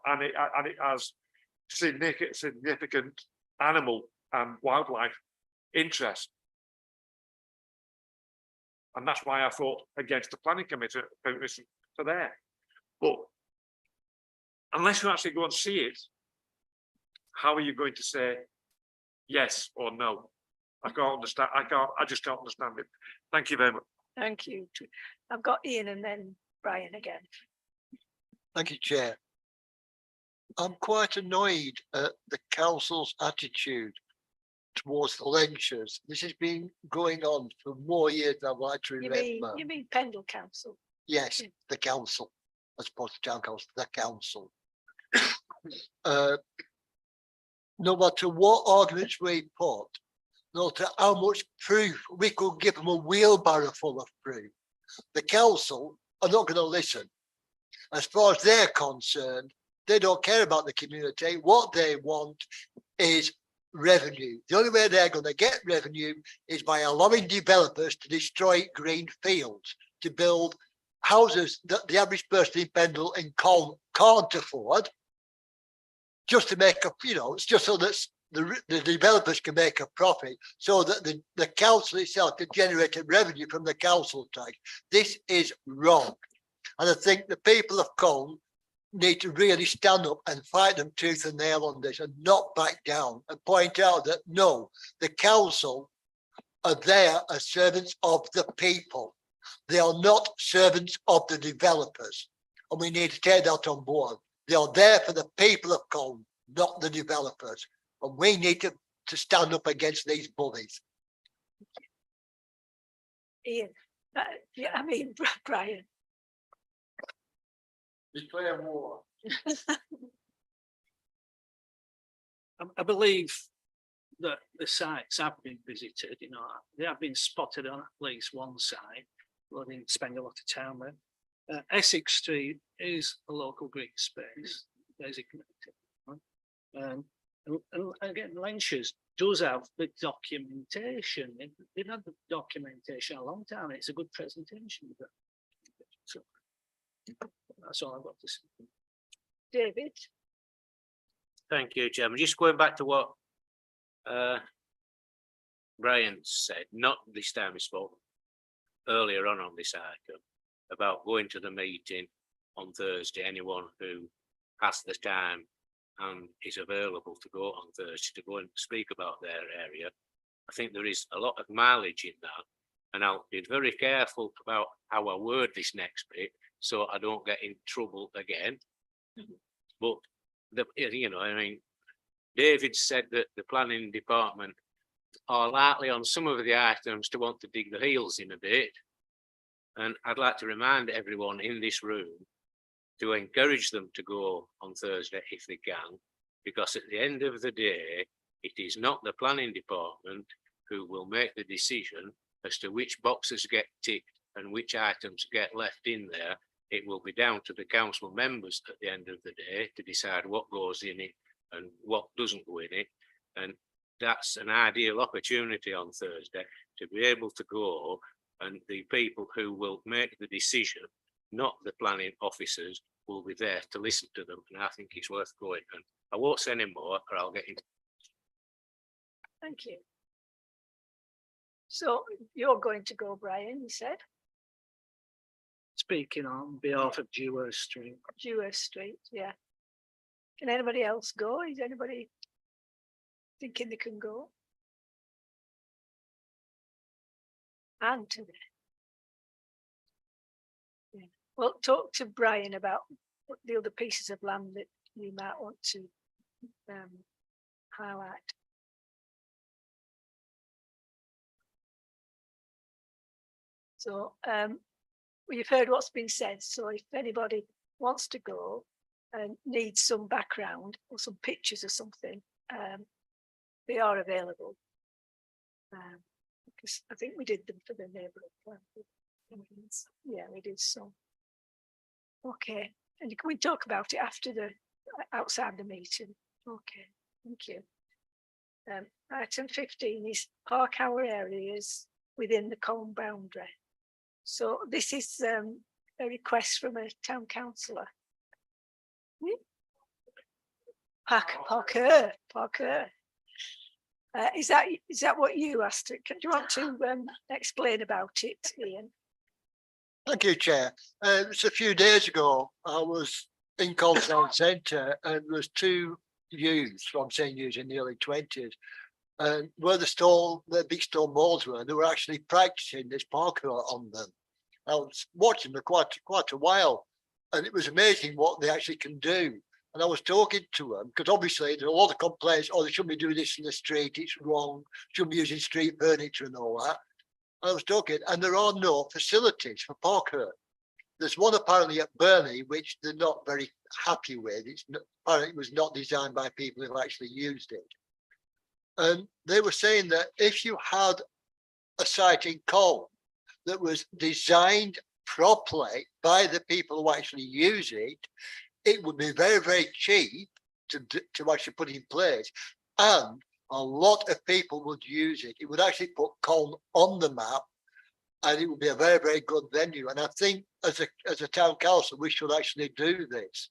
and it has significant animal and wildlife interest. And that's why I fought against the planning committee permission for there. But unless you actually go and see it, how are you going to say yes or no? I can't understand. I just can't understand it. Thank you very much. Thank you. I've got Ian and then Brian again. Thank you, Chair. I'm quite annoyed at the council's attitude towards the Lenchers. This has been going on for more years than I'd like to remember. You mean Pendle Council? Yes, Yeah. the council, as opposed to town council, the council. No matter what arguments we put, no matter how much proof, we could give them a wheelbarrow full of proof. The council are not going to listen. As far as they're concerned, they don't care about the community. What they want is revenue. The only way they're going to get revenue is by allowing developers to destroy green fields, to build houses that the average person in Pendle and Colne can't afford, just to make a, it's just so that the developers can make a profit, so that the council itself can generate a revenue from the council tax. This is wrong. And I think the people of Colne need to really stand up and fight them tooth and nail on this and not back down and point out that no, the council are there as servants of the people. They are not servants of the developers. And we need to take that on board. They are there for the people of Colne, not the developers. And we need to stand up against these bullies. Ian, Brian. Declare war. I believe that the sites have been visited, they have been spotted on at least one site. Well, I didn't spend a lot of time there. Essex Street is a local green space, designated. And again, Lenchers does have the documentation. They've had the documentation a long time. It's a good presentation. So that's all I've got to say. David. Thank you, Chairman. Just going back to what Brian said, not this time he spoke, earlier on this item, about going to the meeting on Thursday. Anyone who has the time and is available to go on Thursday to go and speak about their area. I think there is a lot of mileage in that, and I'll be very careful about how I word this next bit so I don't get in trouble again. But David said that the planning department are likely on some of the items to want to dig the heels in a bit. And I'd like to remind everyone in this room to encourage them to go on Thursday if they can, because at the end of the day, it is not the planning department who will make the decision as to which boxes get ticked and which items get left in there. It will be down to the council members at the end of the day to decide what goes in it and what doesn't go in it. And that's an ideal opportunity on Thursday to be able to go, and the people who will make the decision, not the planning officers, will be there to listen to them. And I think it's worth going. And I won't say any more or I'll get in. Thank you. So you're going to go, Brian, you said? Speaking on behalf of Dewar Street. Dewar Street, yeah. Can anybody else go? Is anybody thinking they can go? Anthony. Yeah. Well, talk to Brian about the other pieces of land that you might want to highlight. So you've heard what's been said. So if anybody wants to go and needs some background or some pictures or something, they are available. Because I think we did them for the neighbourhood plan. Yeah, we did some. Okay, and can we talk about it after outside the meeting? Okay, thank you. Item 15 is park our areas within the Colne boundary. So this is a request from a town councillor. Parker. Is that what you asked? Do you want to explain about it, Ian? Thank you, Chair. It's a few days ago, I was in Colstown Centre and there was two youths, from saying youths in the early 20s, and where the big stone walls were, they were actually practicing this parkour on them. I was watching them quite a while, and it was amazing what they actually can do. And I was talking to them because obviously there's a lot of complaints. Oh, they shouldn't be doing this in the street. It's wrong. Shouldn't be using street furniture and all that. And I was talking, and there are no facilities for parkour. There's one apparently at Burnley, which they're not very happy with. Apparently it was not designed by people who've actually used it. And they were saying that if you had a site in Colne that was designed properly by the people who actually use it, it would be very, very cheap to actually put in place. And a lot of people would use it. It would actually put Colne on the map, and it would be a very, very good venue. And I think as a town council, we should actually do this.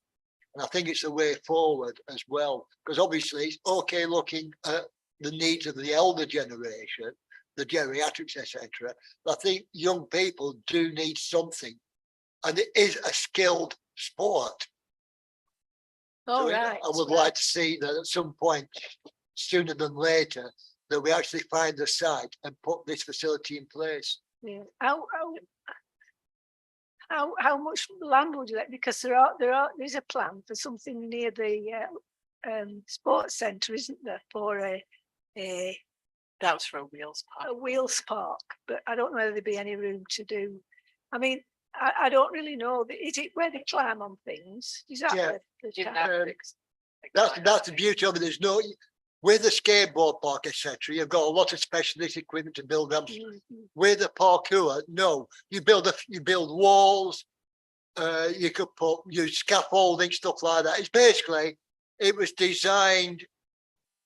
And I think it's the way forward as well, because obviously it's okay looking at the needs of the elder generation, the geriatrics, etc. I think young people do need something, and it is a skilled sport. All So right. I would like to see that at some point, sooner than later, that we actually find the site and put this facility in place. Yeah. How much land would you like? Because there's a plan for something near the sports centre, isn't there, for a That's for a wheels park. wheels park? But I don't know whether there'd be any room to do. I mean, I don't really know. Is it where they climb on things? Is that Yeah. the Gymnastics. That's the beauty of it. There's no, with the skateboard park, etc. You've got a lot of specialist equipment to build ramps. With the parkour, no, you build walls. You could use scaffolding, stuff like that. It's basically, it was designed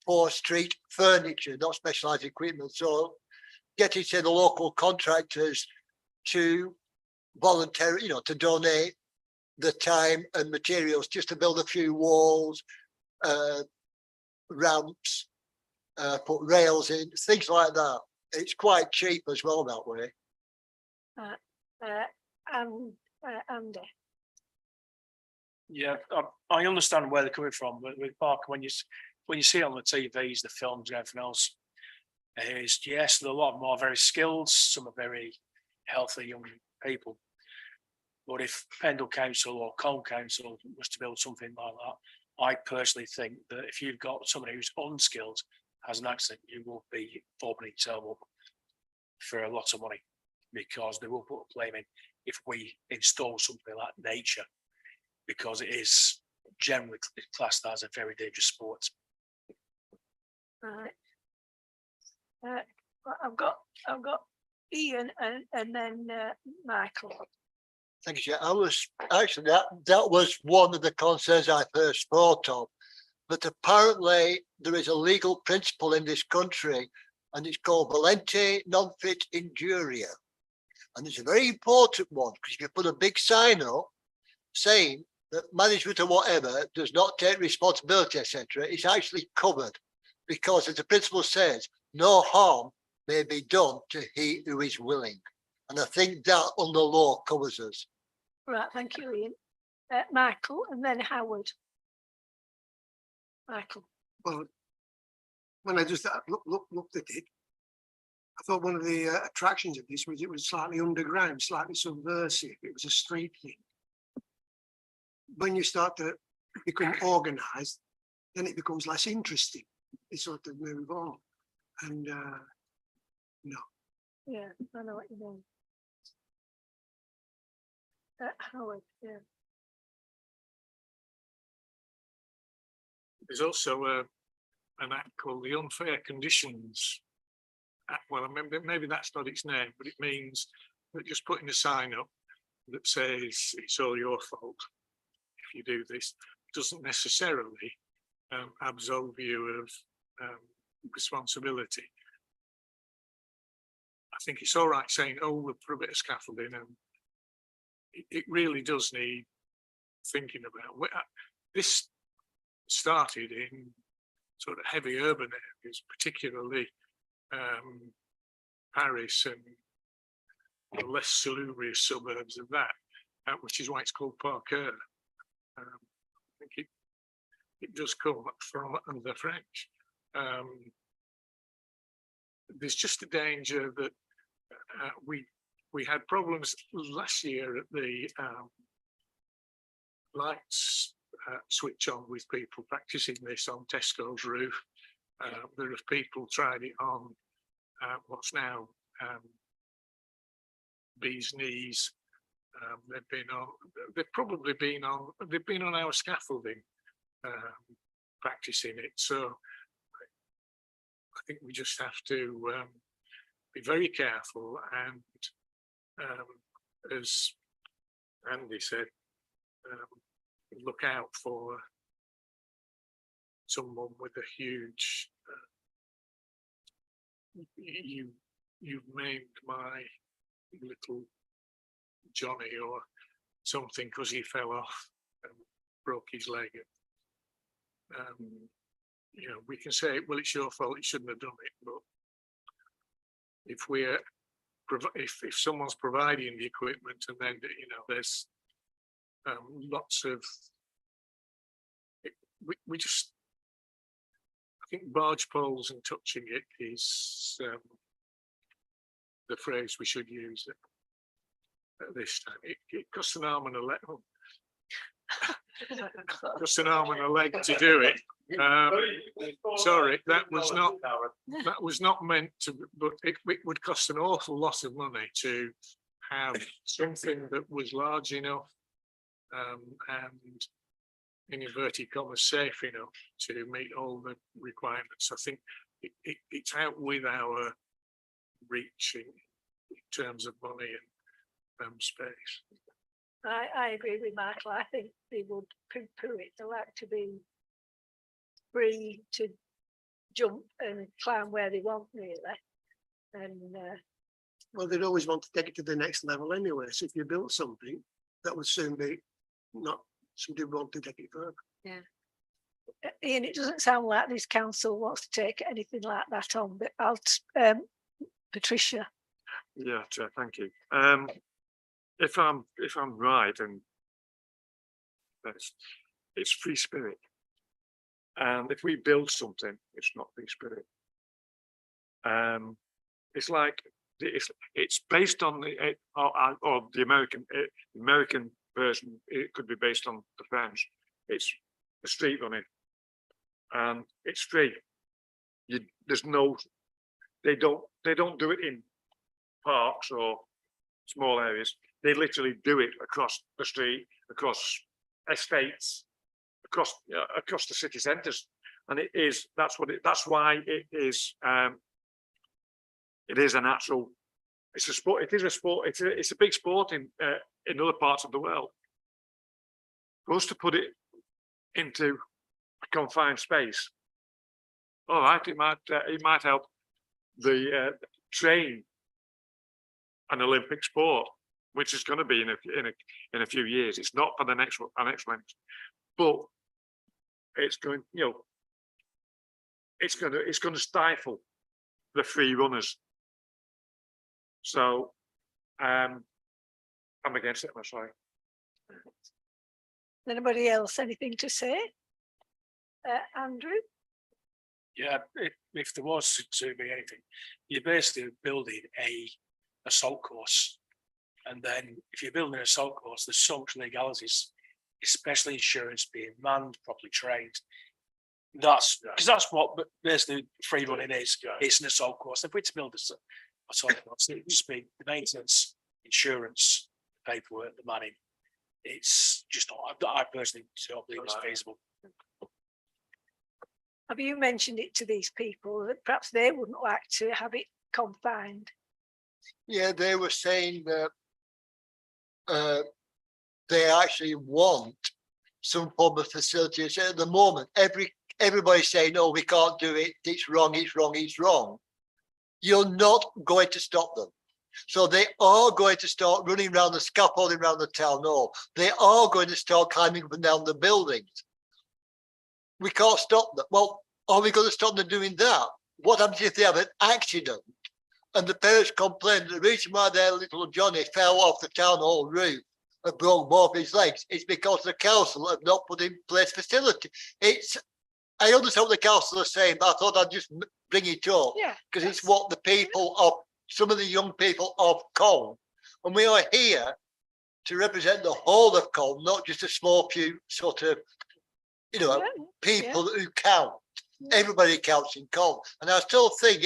for street furniture, not specialized equipment. So getting say the local contractors to volunteer, to donate the time and materials just to build a few walls, ramps, put rails in, things like that. It's quite cheap as well that way. Andy. Yeah, I understand where they're coming from with park. When you see it on the TVs, the films, and everything else, yes, a lot of them are very skilled. Some are very healthy young people. But if Pendle Council or Colne Council was to build something like that, I personally think that if you've got somebody who's unskilled, has an accident, you will be opening yourself up for a lot of money, because they will put a claim in if we install something like nature, because it is generally classed as a very dangerous sport. Right. I've got Ian and then Michael. Thank you. I was actually that was one of the concerns I first thought of. But apparently there is a legal principle in this country, and it's called volente non fit injuria. And it's a very important one, because if you put a big sign up saying that management or whatever does not take responsibility, etc., it's actually covered, because as the principle says, no harm may be done to he who is willing. And I think that under law covers us. Right, thank you, Ian. Michael and then Howard. Michael. Well, when I just looked at it, I thought one of the attractions of this was it was slightly underground, slightly subversive. It was a street thing. When you start to become organised, then it becomes less interesting. It sort of move on. And no. Yeah, I know what you mean. Howard, yeah. There's also an act called the Unfair Conditions Act. Well, maybe that's not its name, but it means that just putting a sign up that says it's all your fault if you do this doesn't necessarily absolve you of responsibility. I think it's all right saying, oh, we'll put a bit of scaffolding, and it really does need thinking about. This started in sort of heavy urban areas, particularly Paris and the less salubrious suburbs of that, which is why it's called Parker. I think it does come from the French. There's just a danger that we had problems last year at the lights switch on with people practicing this on Tesco's roof. There are people tried it on what's now Bee's Knees. They've probably been on our scaffolding practicing it. So I think we just have to be very careful and as Andy said, look out for someone with a huge you've named my little Johnny or something because he fell off and broke his leg. You know, we can say, well, it's your fault, you shouldn't have done it, but if someone's providing the equipment and then, you know, there's lots of we just, I think barge poles and touching it is the phrase we should use at this time. It costs an arm and a leg. Costs an arm and a leg to do it. Sorry, that was not meant to, but it would cost an awful lot of money to have something that was large enough and in inverted commas safe enough to meet all the requirements. I think it's out with our reach in terms of money and space. I agree with Michael. I think they would poo-poo it. They like to be free to jump and climb where they want, really. And Well, they'd always want to take it to the next level anyway. So if you build something, that would soon be not somebody want to take it further. Ian, it doesn't sound like this council wants to take anything like that on, but Patricia. Yeah, Chair, thank you. If I'm right, and it's free spirit, and if we build something, it's not free spirit. It's like it's based on the or the American version. It could be based on the French. It's a street running, and it's free. There's no, they don't do it in parks or small areas. They literally do it across the street, across estates, across the city centres, and that's why it is a natural. It's a sport. It is a sport. It's a big sport in other parts of the world. For us to put it into a confined space, all right, it might help the train an Olympic sport, which is going to be in a few years. It's not for the next Olympics, but it's going, you know, it's going to stifle the free runners. So I'm against it, I'm sorry. Anybody else anything to say? Andrew? Yeah, if there was to be anything, you're basically building a assault course. And then if you're building an assault course, there's so much legalities, especially insurance, being manned, properly trained. That's because that's what basically free running is. It's an assault course. If we're to build a assault course, it would just be the maintenance, insurance, paperwork, the money. It's just not, I personally don't believe it's feasible. Have you mentioned it to these people that perhaps they wouldn't like to have it confined? Yeah, they were saying that they actually want some form of facilities. At the moment, everybody's saying, no, we can't do it, it's wrong, it's wrong, it's wrong. You're not going to stop them. So they are going to start running around the scaffolding around the town hall. They are going to start climbing up and down the buildings. We can't stop them. Well, Are we going to stop them doing that? What happens if they have an accident and the parents complain the reason why their little Johnny fell off the town hall roof and broke both his legs is because the council have not put in place facility. I understand what the council are saying, but I thought I'd just bring it up Yeah. because it's what the people of, some of the young people of Cone, and we are here to represent the whole of Cone, not just a small few sort of, you know, Yeah, people who count. Yeah. Everybody counts in Cone, and I still think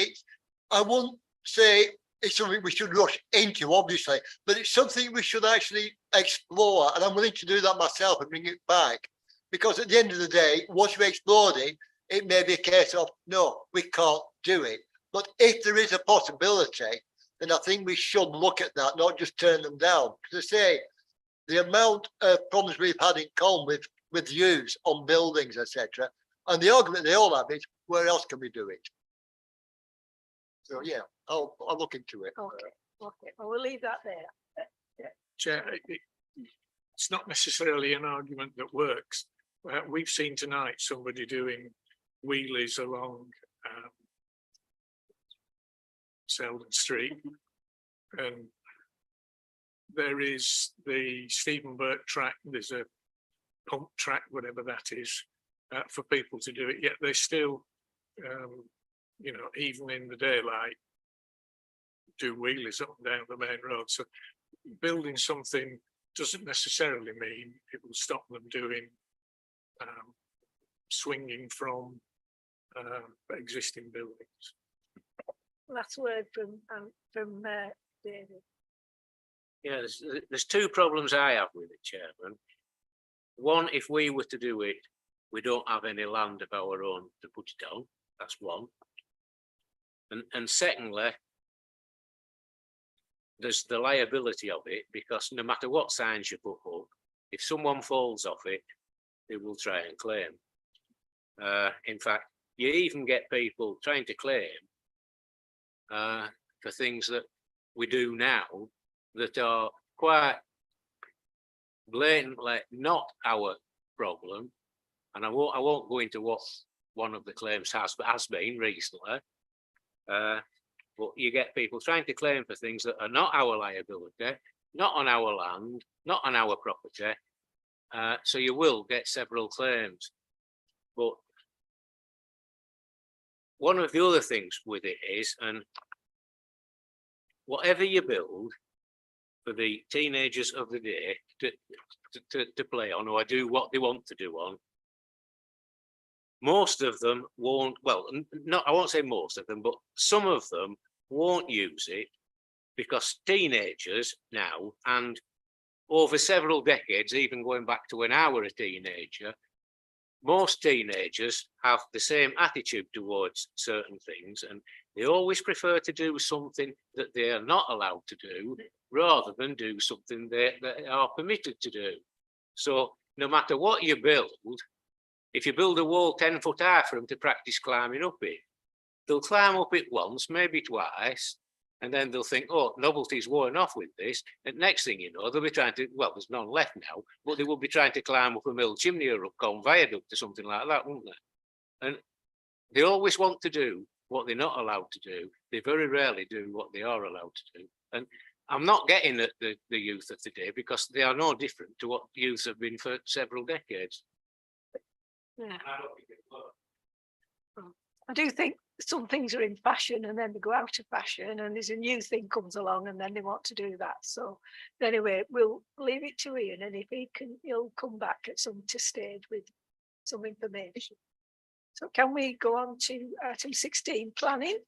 I wouldn't say it's something we should rush into, obviously, but it's something we should actually explore, and I'm willing to do that myself and bring it back. Because at the end of the day, once we explored it may be a case of, no, we can't do it. But if there is a possibility, then I think we should look at that, not just turn them down. Because I say, the amount of problems we've had in Cone with use on buildings, etc., and the argument they all have is, where else can we do it? So yeah, I'll look into it. Okay, okay, well, we'll leave that there. Chair, it's not necessarily an argument that works. We've seen tonight somebody doing wheelies along Selden Street, and there is the Stephen Burke track. There's a pump track, whatever that is, for people to do it. Yet they still, you know, even in the daylight, do wheelies up and down the main road. So building something doesn't necessarily mean it will stop them doing swinging from existing buildings. Last word from David. Yeah, there's two problems I have with it, Chairman. One, if we were to do it, we don't have any land of our own to put it on. That's one. And secondly, there's the liability of it, because no matter what signs you put up, if someone falls off it, they will try and claim. In fact, you even get people trying to claim for things that we do now that are quite blatantly not our problem. And I won't go into what one of the claims has been recently. But you get people trying to claim for things that are not our liability, not on our land, not on our property. So you will get several claims. But one of the other things with it is, and whatever you build for the teenagers of the day to play on or do what they want to do on, most of them won't, well, not, I won't say most of them, but some of them won't use it because teenagers now, and over several decades, even going back to when I was a teenager, most teenagers have the same attitude towards certain things, and they always prefer to do something that they are not allowed to do rather than do something they are permitted to do. So no matter what you build, if you build a wall 10 foot high for them to practice climbing up it, they'll climb up it once, maybe twice, and then they'll think, oh, novelty's worn off with this. And next thing you know, they'll be trying to, well, there's none left now, but they will be trying to climb up a mill chimney or up Colne Viaduct or something like that, won't they? And they always want to do what they're not allowed to do. They very rarely do what they are allowed to do. And I'm not getting at the youth of today because they are no different to what youths have been for several decades. Yeah. I do think some things are in fashion and then they go out of fashion and there's a new thing comes along and then they want to do that. So anyway, we'll leave it to Ian, and if he can, he'll come back at some stage with some information. So can we go on to item 16, planning,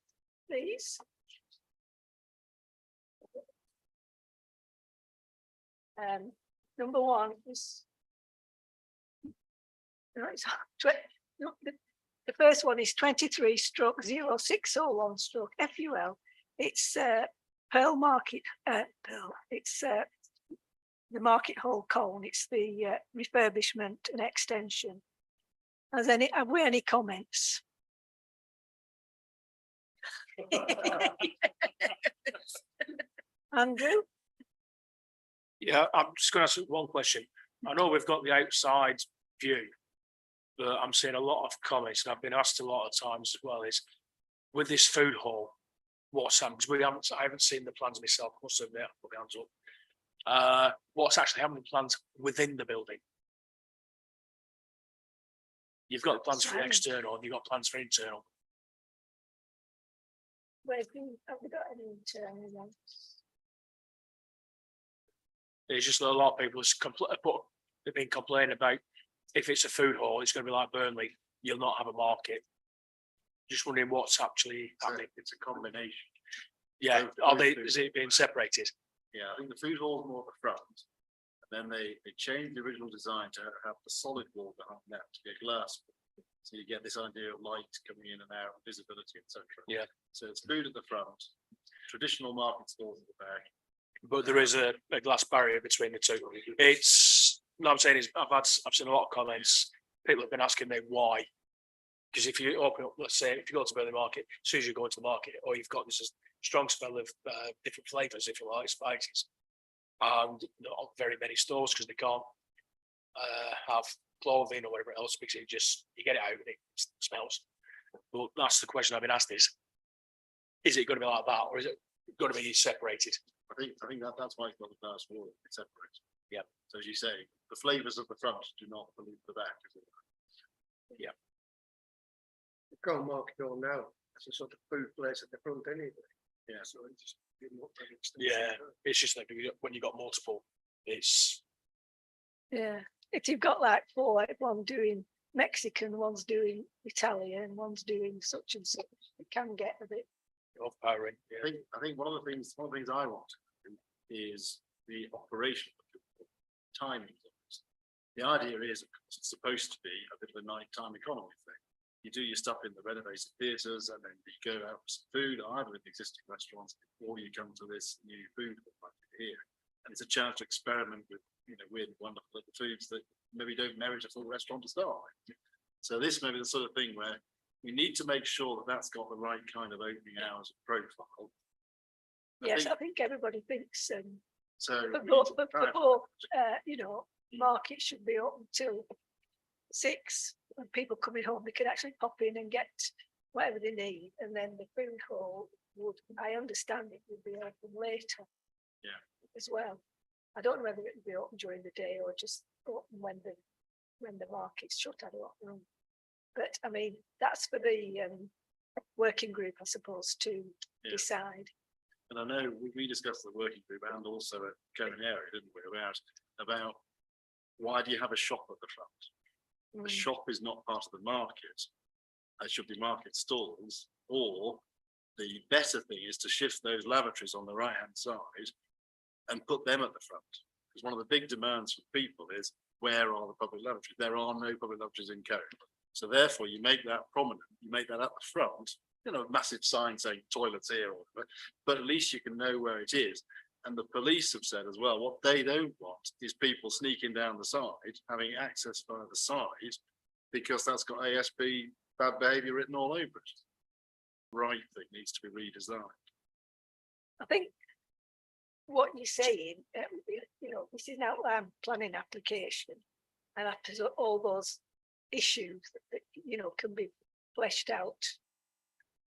please? Number one is the first one is 23/0601/FUL. It's Pearl Market, it's the Market Hall Colne. It's the refurbishment and extension. Have we any comments? Andrew? Yeah, I'm just going to ask one question. I know we've got the outside view, but I'm seeing a lot of comments, and I've been asked a lot of times as well, is with this food hall, what's happened? Because I haven't seen the plans myself, I must admit, I'll put my hands up. What's actually happening plans within the building? You've got plans for the Sorry. external, and you've got plans for internal. Have we got any internal ones? It's just that a lot of people have been complaining about if it's a food hall, it's going to be like Burnley, you'll not have a market. Just wondering what's actually happening. It's a combination. Yeah, both is it being separated? Yeah, I think the food hall is more at the front. And then they changed the original design to have the solid wall behind that to be a glass. So you get this idea of light coming in and out, visibility, etc. Yeah. So it's food at the front, traditional market stalls at the back. But there is a glass barrier between the two. It's, no, I'm saying is, I've seen a lot of comments. People have been asking me why. Because if you open up, let's say, if you go to Burnley Market, as soon as you go into the market, or you've got this strong smell of different flavours, if you like, spices, and not very many stores because they can't have clothing or whatever else because you get it out and it smells. But that's the question I've been asked is it going to be like that, or is it going to be separated? I think that's why it's not the glass wall, it's separated. Yeah. So as you say, the flavours of the front do not pollute the back. Is it? Yeah. Go market all now, it's a sort of food place at the front anyway. Yeah. So it's just. Yeah, it's just that when you got multiple, it's Yeah, if you've got like four, like one doing Mexican, one's doing Italian, one's doing such and such, it can get a bit. overpowering. I think one of the things I want to do is the operation timing. The idea is, of course, it's supposed to be a bit of a nighttime economy thing. You do your stuff in the renovated theatres and then you go out for some food, either in the existing restaurants or you come to this new food like here. And it's a chance to experiment with, weird, wonderful little foods that maybe don't merit a full restaurant to start with. So this may be the sort of thing where we need to make sure that that's got the right kind of opening hours and profile. Yes, I think everybody thinks, So. but we need to both, try and- market should be open till 6. When people coming home, they can actually pop in and get whatever they need, and then the food hall would, I understand it would be open later. Yeah. As well. I don't know whether it would be open during the day or just open when the market's shut. I don't know. But I mean, that's for the working group, I suppose, to Yeah. decide. And I know we discussed the working group and also at Cohen area, didn't we, about why do you have a shop at the front? The shop is not part of the market. It should be market stalls, or the better thing is to shift those lavatories on the right hand side and put them at the front. Because one of the big demands from people is, where are the public lavatories? There are no public lavatories in Cohen. So therefore you make that prominent, you make that at the front, a massive sign saying toilets here, or whatever, but at least you can know where it is. And the police have said as well, what they don't want is people sneaking down the side, having access via the side, because that's got ASB bad behaviour written all over it. Right thing needs to be redesigned. I think what you're saying, this is an outline planning application, and after all those issues that can be fleshed out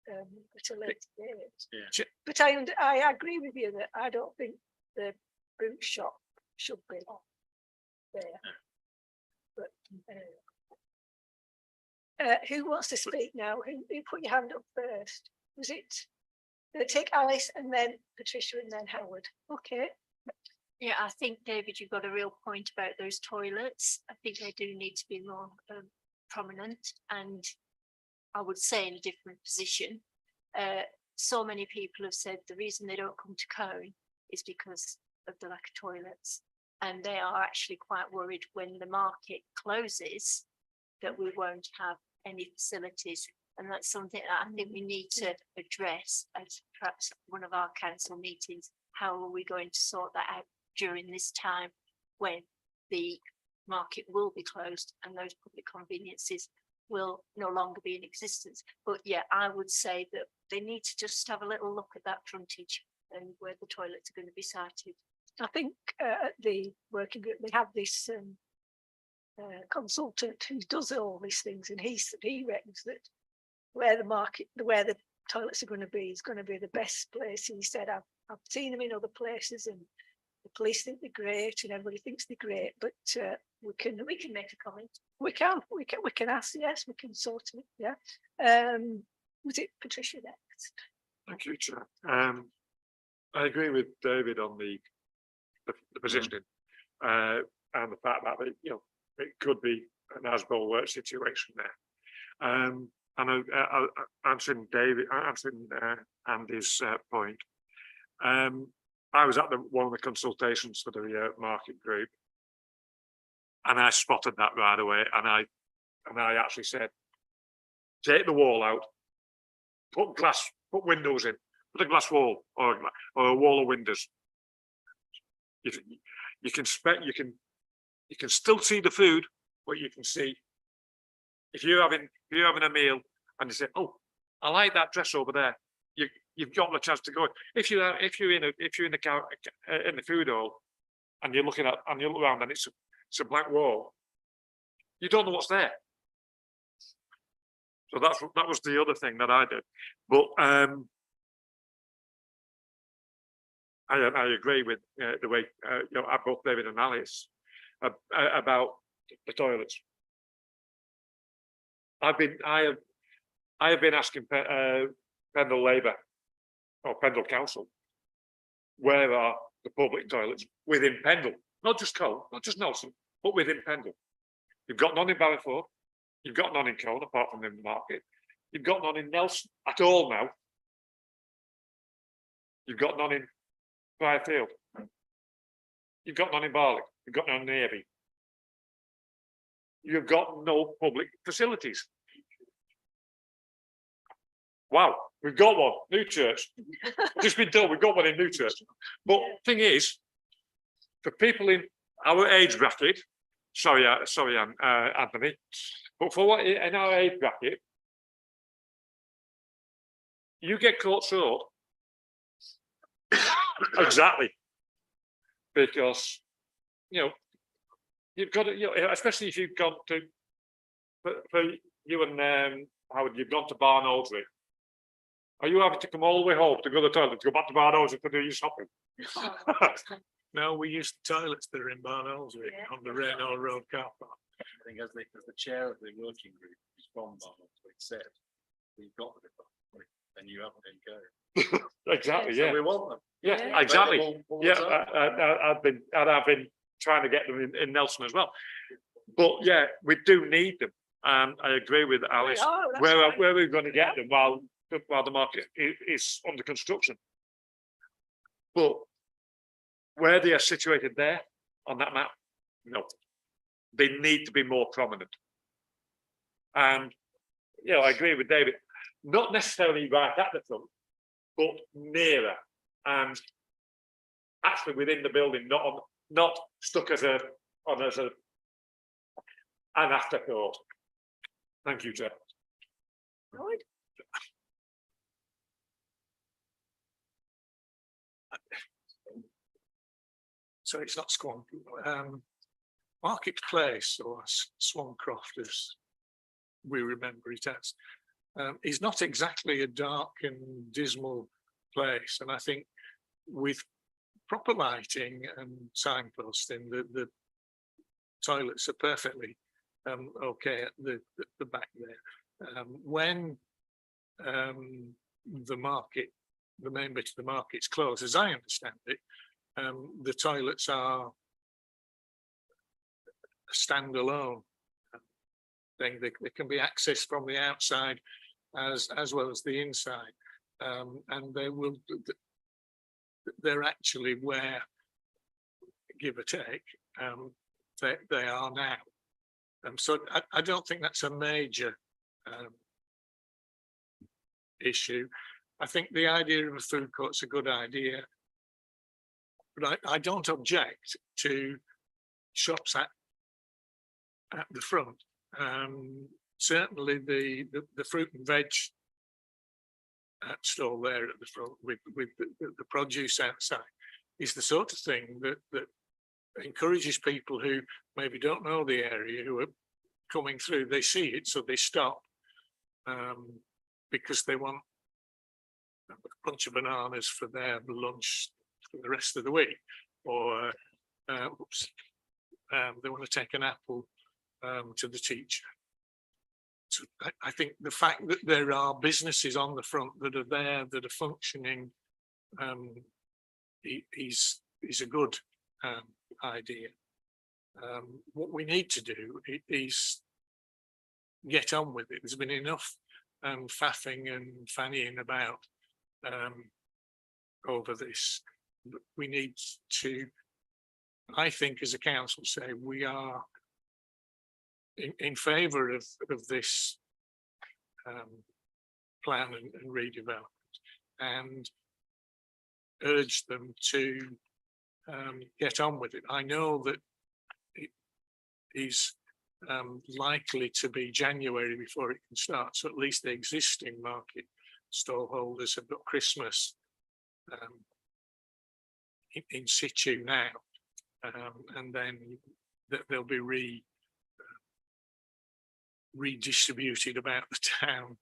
at a later date. Yeah. But I agree with you that I don't think the boot shop should be there. But who wants to speak now? Who put your hand up first? Was it? Did it take Alice and then Patricia and then Howard? Okay. Yeah, I think, David, you've got a real point about those toilets. I think they do need to be more prominent, and I would say in a different position. So many people have said the reason they don't come to Cohen is because of the lack of toilets, and they are actually quite worried when the market closes that we won't have any facilities. And that's something that I think we need to address at perhaps one of our council meetings. How are we going to sort that out during this time when the market will be closed and those public conveniences will no longer be in existence? But yeah, I would say that they need to just have a little look at that frontage and where the toilets are going to be sited. I think at the working group they have this consultant who does all these things, and he reckons that where the toilets are going to be is going to be the best place. He said, I've seen them in other places, and the police think they're great, and everybody thinks they're great. But we can make a comment. We can ask. Yes, we can sort it. Yeah. Was it Patricia next? Thank you, Chair. I agree with David on the positioning, and the fact that it could be an as-built work situation there. And answering Andy's point. I was at one of the consultations for the market group, and I spotted that right away. And I actually said, take the wall out, put windows in, put a glass wall or a wall of windows. You can still see the food, but you can see if you're having a meal and you say, oh, I like that dress over there. You've got the chance to go. If you're in the food hall and you look around and it's a blank wall, you don't know what's there. So that was the other thing that I did. But I agree with the way both David and Alice about the toilets. I have been asking Pendle Labour or Pendle Council, where are the public toilets within Pendle? Not just Cole, not just Nelson, but within Pendle. You've got none in Barrowford, you've got none in Cole, apart from in the market. You've got none in Nelson at all now. You've got none in Briarfield. You've got none in Barley. You've got none in Abbey. You've got no public facilities. Wow, we've got one, New Church. Just been told we've got one in New Church. But thing is, for people in our age bracket, sorry, Anthony, but for what in our age bracket, you get caught short. Exactly. Because, you've got to, especially if you've gone to, for you and Howard, you've gone to Barn Oldbury. Are you having to come all the way home to go to the toilet to go back to Barn Oldbury to do your shopping? No, we use the toilets that are in Barn Oldbury on the Raynor Road car park. I think as the chair of the working group is from Barnoldswick said, we've got the and you haven't been going. Exactly, So yeah. we want them. Yeah, exactly. Yeah, I've been trying to get them in Nelson as well. But yeah, we do need them. And I agree with Alice. Where are we going to get them while the market is under construction? But where they are situated there on that map, no, they need to be more prominent. And I agree with David, not necessarily right at the front, but nearer and actually within the building, not stuck as an afterthought. Thank you, Chair. Right. So it's not Swan, Marketplace or Swancroft as we remember it as, is not exactly a dark and dismal place. And I think with proper lighting and signposting, the toilets are perfectly okay at the back there. When the main bit of the market's closed, as I understand it, the toilets are a standalone thing. They can be accessed from the outside as well as the inside, and they're actually where, give or take, they are now. So I don't think that's a major issue. I think the idea of a food court's a good idea, but I don't object to shops at the front. Certainly the fruit and veg stall there at the front with the produce outside is the sort of thing that encourages people who maybe don't know the area, who are coming through, they see it, so they stop. Because they want a bunch of bananas for their lunch for the rest of the week, or they want to take an apple to the teacher. So I think the fact that there are businesses on the front that are there, that are functioning, is a good idea. What we need to do is get on with it. There's been enough faffing and fannying about over this. We need to, I think, as a council, say we are in favour of this plan and redevelopment, and urge them to get on with it. I know that it is likely to be January before it can start, so at least the existing market stall holders have got Christmas in situ now, and then they'll be redistributed about the town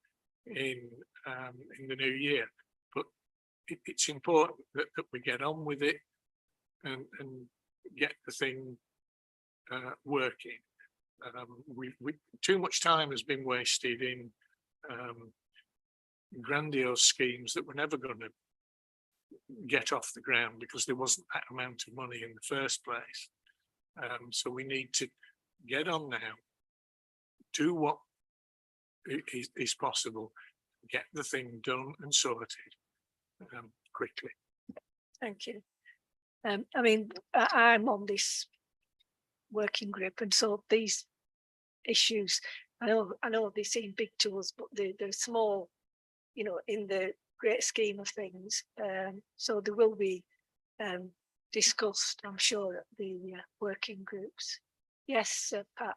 in the new year. But it's important that we get on with it and get the thing working. Too much time has been wasted in grandiose schemes that were never going to get off the ground because there wasn't that amount of money in the first place. So we need to get on now, do what is possible, get the thing done and sorted quickly. Thank you. I mean, I'm on this working group, and so these issues, I know they seem big to us, but they're small, you know, in the great scheme of things. So they will be discussed, I'm sure, at the working groups. Yes, Pat.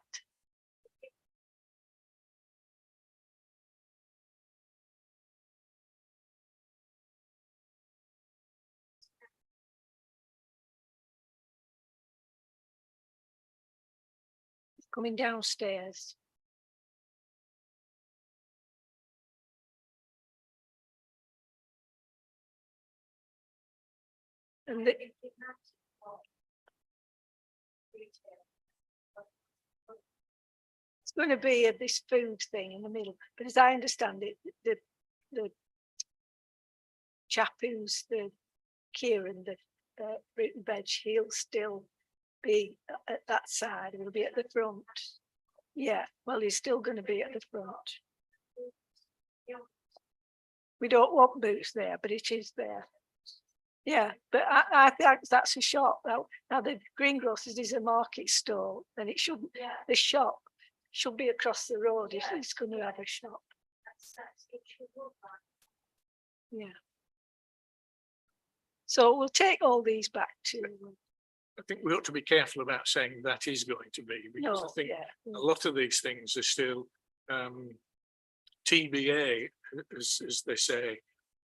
Coming downstairs. And it's going to be this food thing in the middle, but as I understand it, the chap who's the Kieran, the fruit and veg, he'll still be at that side. He'll be at the front. Yeah, well, he's still going to be at the front. We don't want booths there, but it is there. Yeah, but I think that's a shop. Now the greengrocers is a market stall, and it shouldn't. The shop should be across the road if it's going to have a shop. Yeah. So we'll take all these back to. I think we ought to be careful about saying that is going to be, because I think a lot of these things are still TBA, as they say,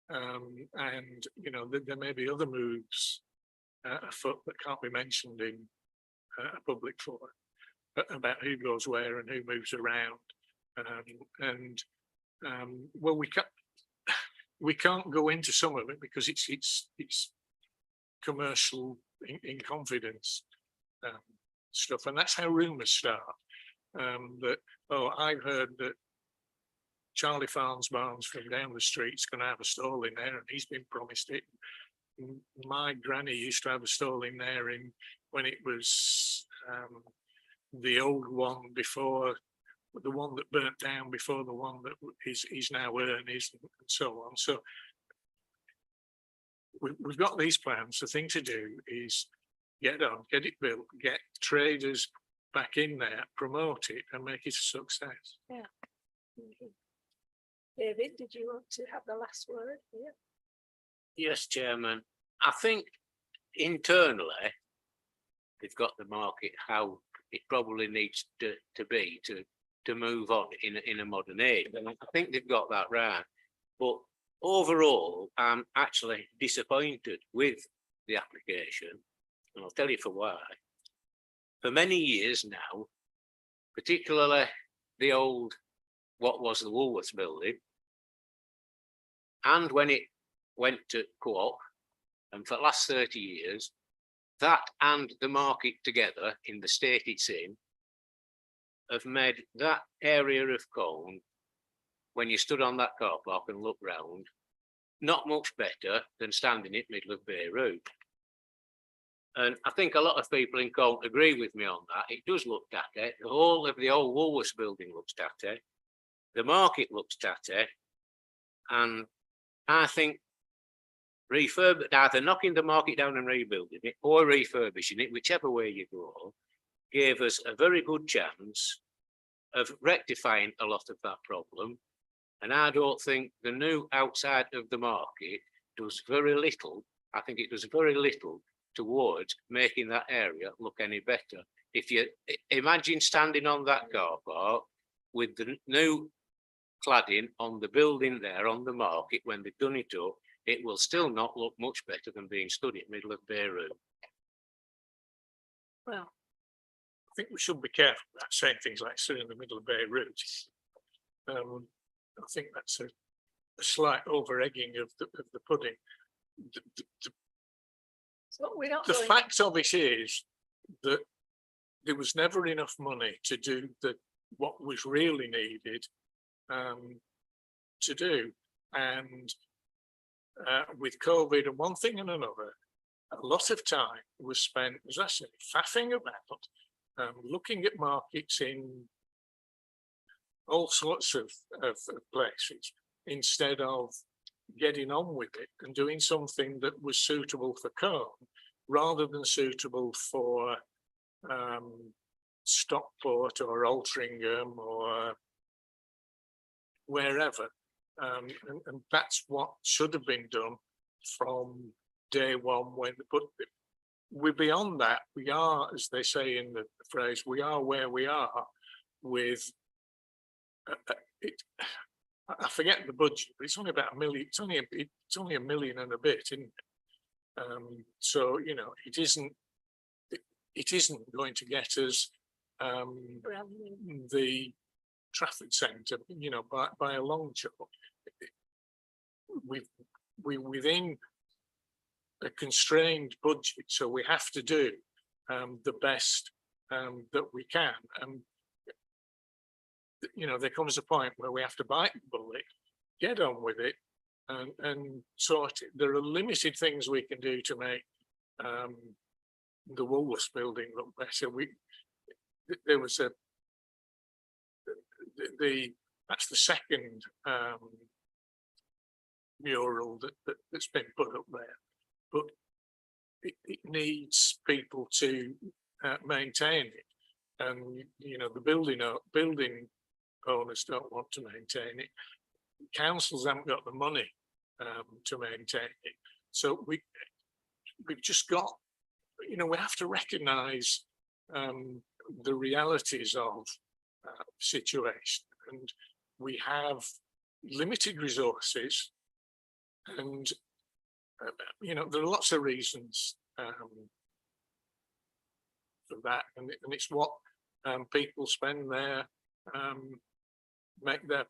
and you know there may be other moves afoot that can't be mentioned in a public forum about who goes where and who moves around, well, we can't go into some of it because it's commercial in confidence stuff, and that's how rumours start. That I've heard that Charlie Farnsbarnes from down the street's going to have a stall in there, and he's been promised it. My granny used to have a stall in there when it was the old one before the one that burnt down, before the one that is now Ernie's, and so on. So we've got these plans. The thing to do is get on, get it built, get traders back in there, promote it and make it a success. Yeah. David, did you want to have the last word? Yeah. Yes, Chairman. I think internally they've got the market how it probably needs to be to move on in a modern age. And I think they've got that right. But overall, I'm actually disappointed with the application, and I'll tell you for why. for many years now, particularly the old, what was the Woolworths building, and when it went to co-op, and for the last 30 years, that and the market together in the state it's in have made that area of Colne, when you stood on that car park and looked round, not much better than standing in the middle of Beirut. And I think a lot of people in Colne agree with me on that. It does look tatty. The whole of the old Woolworths building looks tatty. The market looks tatty. And I think either knocking the market down and rebuilding it or refurbishing it, whichever way you go, gave us a very good chance of rectifying a lot of that problem. And I don't think the new outside of the market does very little. I think it does very little towards making that area look any better. If you imagine standing on that car park with the new cladding on the building there on the market, when they've done it up, it will still not look much better than being stood in the middle of Beirut. Well, I think we should be careful about saying things like sitting in the middle of Beirut. I think that's a slight over egging of the pudding. so we're not The going, fact of it is that there was never enough money to do what was really needed to do. And with COVID and one thing and another, a lot of time was spent, as I said, faffing about, looking at markets in all sorts of places, instead of getting on with it and doing something that was suitable for Colne rather than suitable for Stockport or Altrincham or wherever. And that's what should have been done from day one. But we're beyond that. We are, as they say in the phrase, we are where we are with it. I forget the budget, but it's only about $1 million. It's only $1 million and a bit, isn't it? So you know, it isn't going to get us the Trafford Centre, you know, by a long shot. We're within a constrained budget, so we have to do the best that we can. And you know, there comes a point where we have to bite the bullet, get on with it, and sort it. There are limited things we can do to make the Woolworths building look better. There was that's the second mural that's been put up there, but it needs people to maintain it, and you know, the building owners don't want to maintain it. Councils haven't got the money to maintain it, so we've just got, you know, we have to recognise the realities of situation, and we have limited resources, and you know, there are lots of reasons for that, and it's what people spend their make their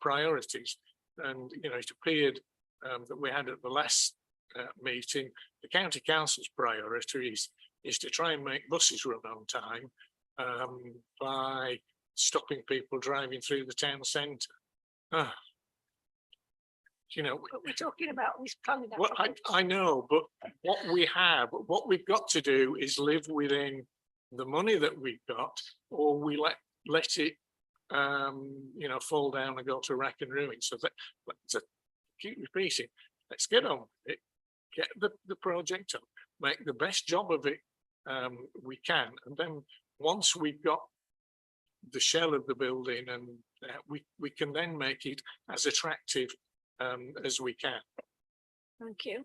priorities. And you know, it appeared that we had at the last meeting, the county council's priority is to try and make buses run on time by stopping people driving through the town centre. You know, but we're talking about this planning. well, I know, but what we've got to do is live within the money that we've got, or we let it you know, fall down and go to rack and ruin. So that, let's keep repeating, let's get on with it, get the project up, make the best job of it we can, and then once we've got the shell of the building, and we can then make it as attractive as we can. Thank you.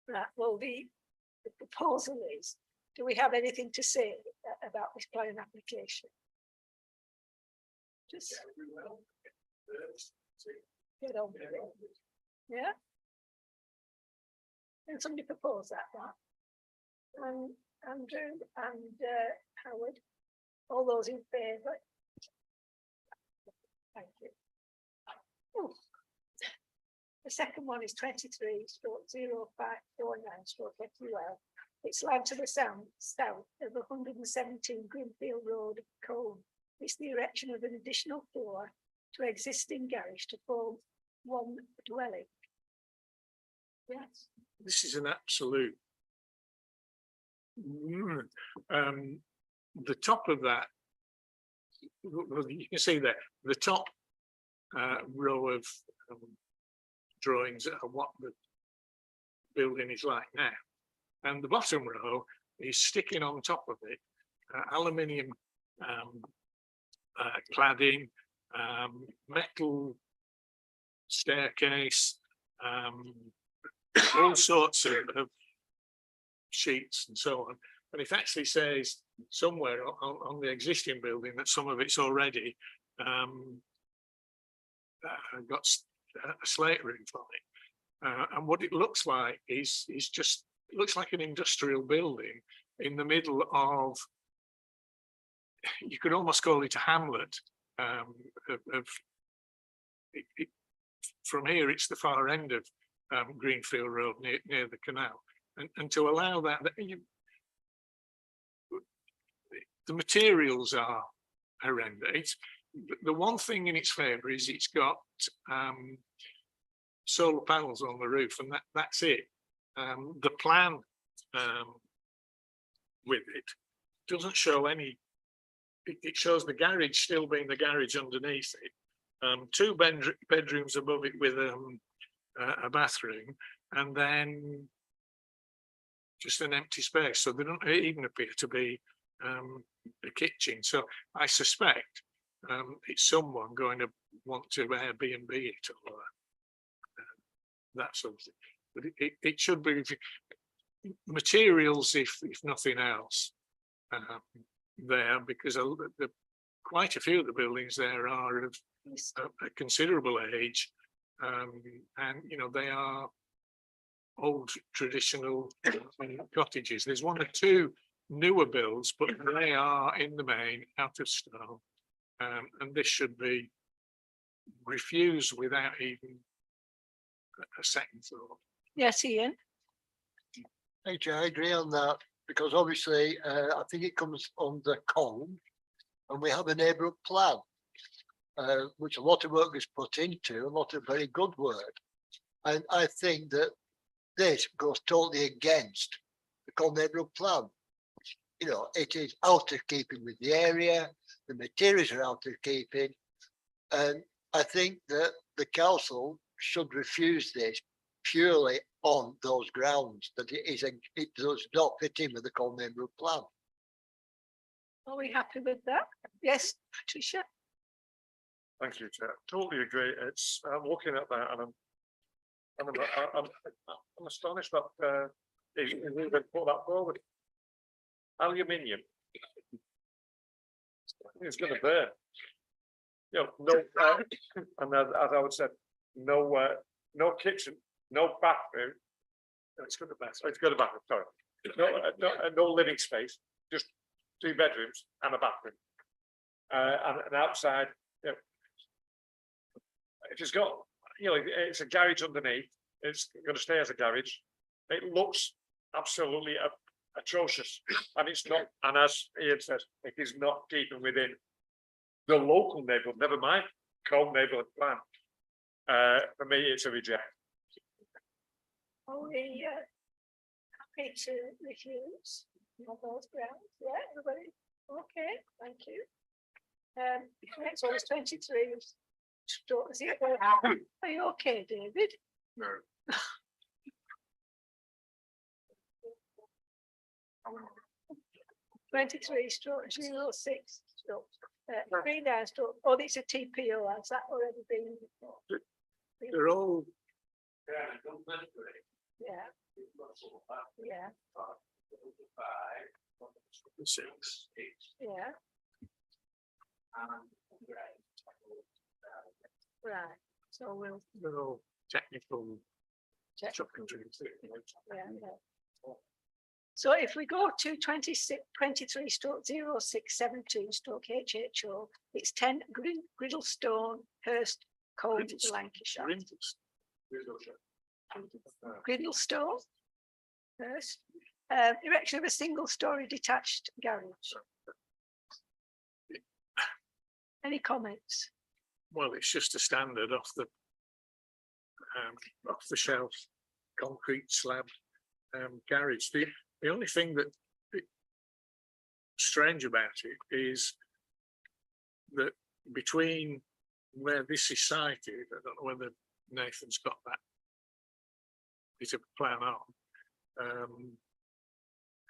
Right, well, the proposal is, do we have anything to say about this planning application? Just get on with it. Yeah? Can somebody propose that? And Andrew and Howard. All those in favour? Thank you. Oh. The second one is 23/0549/FUL. It's land to the south of 117 Greenfield Road, Colne. It's the erection of an additional floor to existing garage to form one dwelling. Yes. This is an absolute. The top of that, well, you can see there, the top row of drawings are what the building is like now. And the bottom row is sticking on top of it, aluminium cladding, metal staircase, all sorts of sheets and so on. And it actually says somewhere on the existing building that some of it's already got a slate roof on it. And what it looks like is just, it looks like an industrial building in the middle of, you could almost call it a hamlet from here, it's the far end of Greenfield Road near the canal. And to allow that, the materials are horrendous. The one thing in its favour is it's got solar panels on the roof, and that's it. The plan with it doesn't show any. It shows the garage still being the garage underneath it. 2 bedrooms above it with a bathroom, and then just an empty space. So they don't even appear to be a kitchen. So I suspect it's someone going to want to Airbnb it or that sort of thing. But it should be materials, if nothing else, there, because quite a few of the buildings there are of a considerable age, and you know they are old traditional cottages. There's 1 or 2 newer builds, but they are in the main out of stone, and this should be refused without even a second thought. Yes, Ian. Thank you, I agree on that, because obviously, I think it comes under Colne, and we have a neighbourhood plan, which a lot of work is put into, a lot of very good work. And I think that this goes totally against the Colne neighbourhood plan. You know, it is out of keeping with the area, the materials are out of keeping, and I think that the council should refuse this purely on those grounds, that it does not fit in with the Colne neighbourhood plan. Are we happy with that? Yes, Patricia? Thank you, Chair. Totally agree. I'm looking at that and I'm astonished that he even put that forward. Aluminium. It's going to burn. You know, no, and as I would say, no kitchen, no bathroom. It's got a bathroom. It's got a bathroom. Sorry, no living space. Just 2 bedrooms and a bathroom, and an outside. You know, if it's got, you know, it's a garage underneath. It's going to stay as a garage. It looks absolutely atrocious, and it's not. And as Ian says, it is not keeping within the local neighbourhood. Never mind Colne neighbourhood plan. For me, it's a reject. Are we happy to refuse on those grounds? Yeah, everybody? Okay, thank you. Next one is 23. Are you okay, David? No. 23/06. 39. Oh, it's a TPO. Has that already been? They're all. Yeah. Yeah. 6. Yeah. Right. So we'll. They're all technical check. shopping dreams. Yeah. So if we go to 23 stroke 0672 stroke HHO, it's 10 Griddlestone, Hurst, Colditz, Lancashire. Griddlestone, Hurst, erection of a single-storey detached garage. Any comments? Well, it's just a standard off the shelf, concrete slab garage. The only thing that strange about it is that between where this is sited, I don't know whether Nathan's got that bit of a plan on,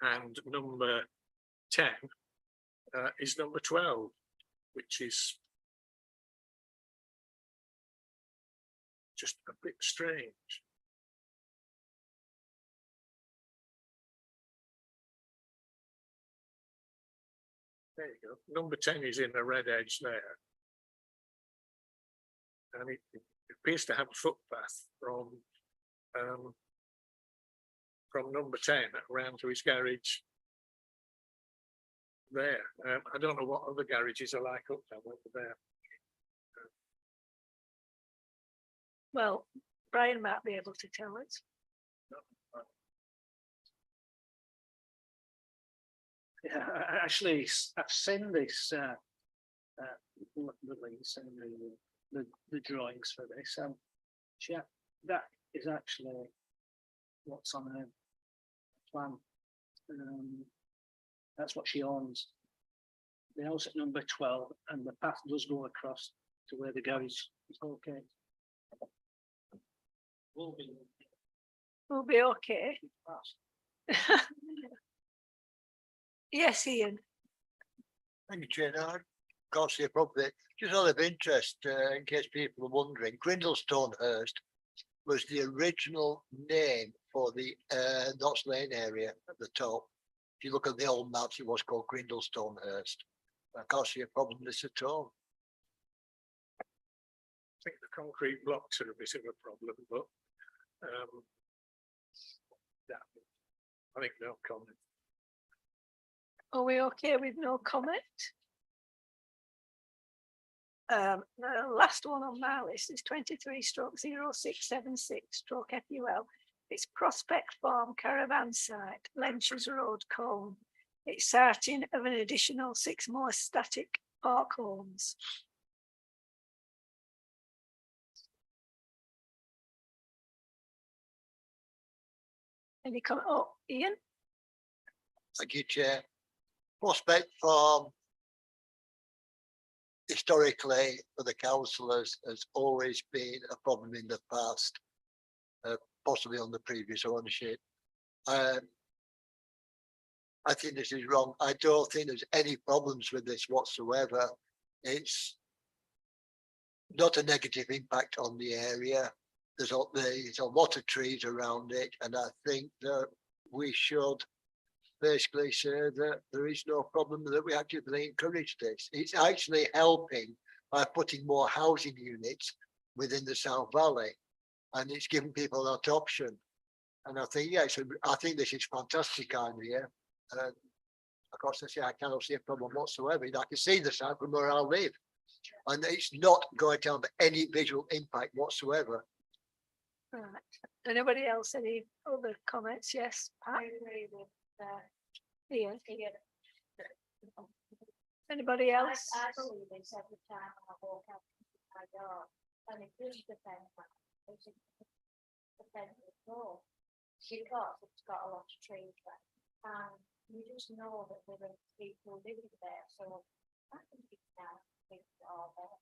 and number 10 is number 12, which is just a bit strange. There you go. Number 10 is in the red edge there. And it appears to have a footpath from number 10 around to his garage there. I don't know what other garages are like up there. Well, Brian might be able to tell us. Yeah, actually, I've seen this release and the drawings for this. Yeah, that is actually what's on her plan. That's what she owns. The house at number 12, and the path does go across to where the garage is located. Will be okay. Yes, Ian. Thank you, Chair. No, I can't see a problem there. Just out of interest, in case people are wondering, Grindlestonehurst was the original name for the Notts Lane area at the top. If you look at the old maps, it was called Grindlestonehurst. I can't see a problem with this at all. I think the concrete blocks are a bit of a problem, but yeah, I think no comment. Are we okay with no comment? The last one on my list is 23 stroke 0676 stroke FUL. It's Prospect Farm Caravan Site, Lenchers Road, Colne. It's starting of an additional 6 more static park homes. Any comment? Oh, Ian? Thank you, Chair. Prospect Farm, historically for the councillors, has always been a problem in the past, possibly on the previous ownership. I think this is wrong. I don't think there's any problems with this whatsoever. It's not a negative impact on the area. There's a lot of trees around it, and I think that we should basically say that there is no problem, that we actively encourage this. It's actually helping by putting more housing units within the South Valley, and it's giving people that option. And I think, yeah, I think this is a fantastic idea. Of course, I say I cannot see a problem whatsoever. I can see the site from where I live, and it's not going to have any visual impact whatsoever. Right. Anybody else? Any other comments? Yes. I agree with Ian. Anybody else? I believe this every time I walk out my door, and it does depend on more because it's got a lot of trees there, and you just know that there are people living there, so I think it's now things are there.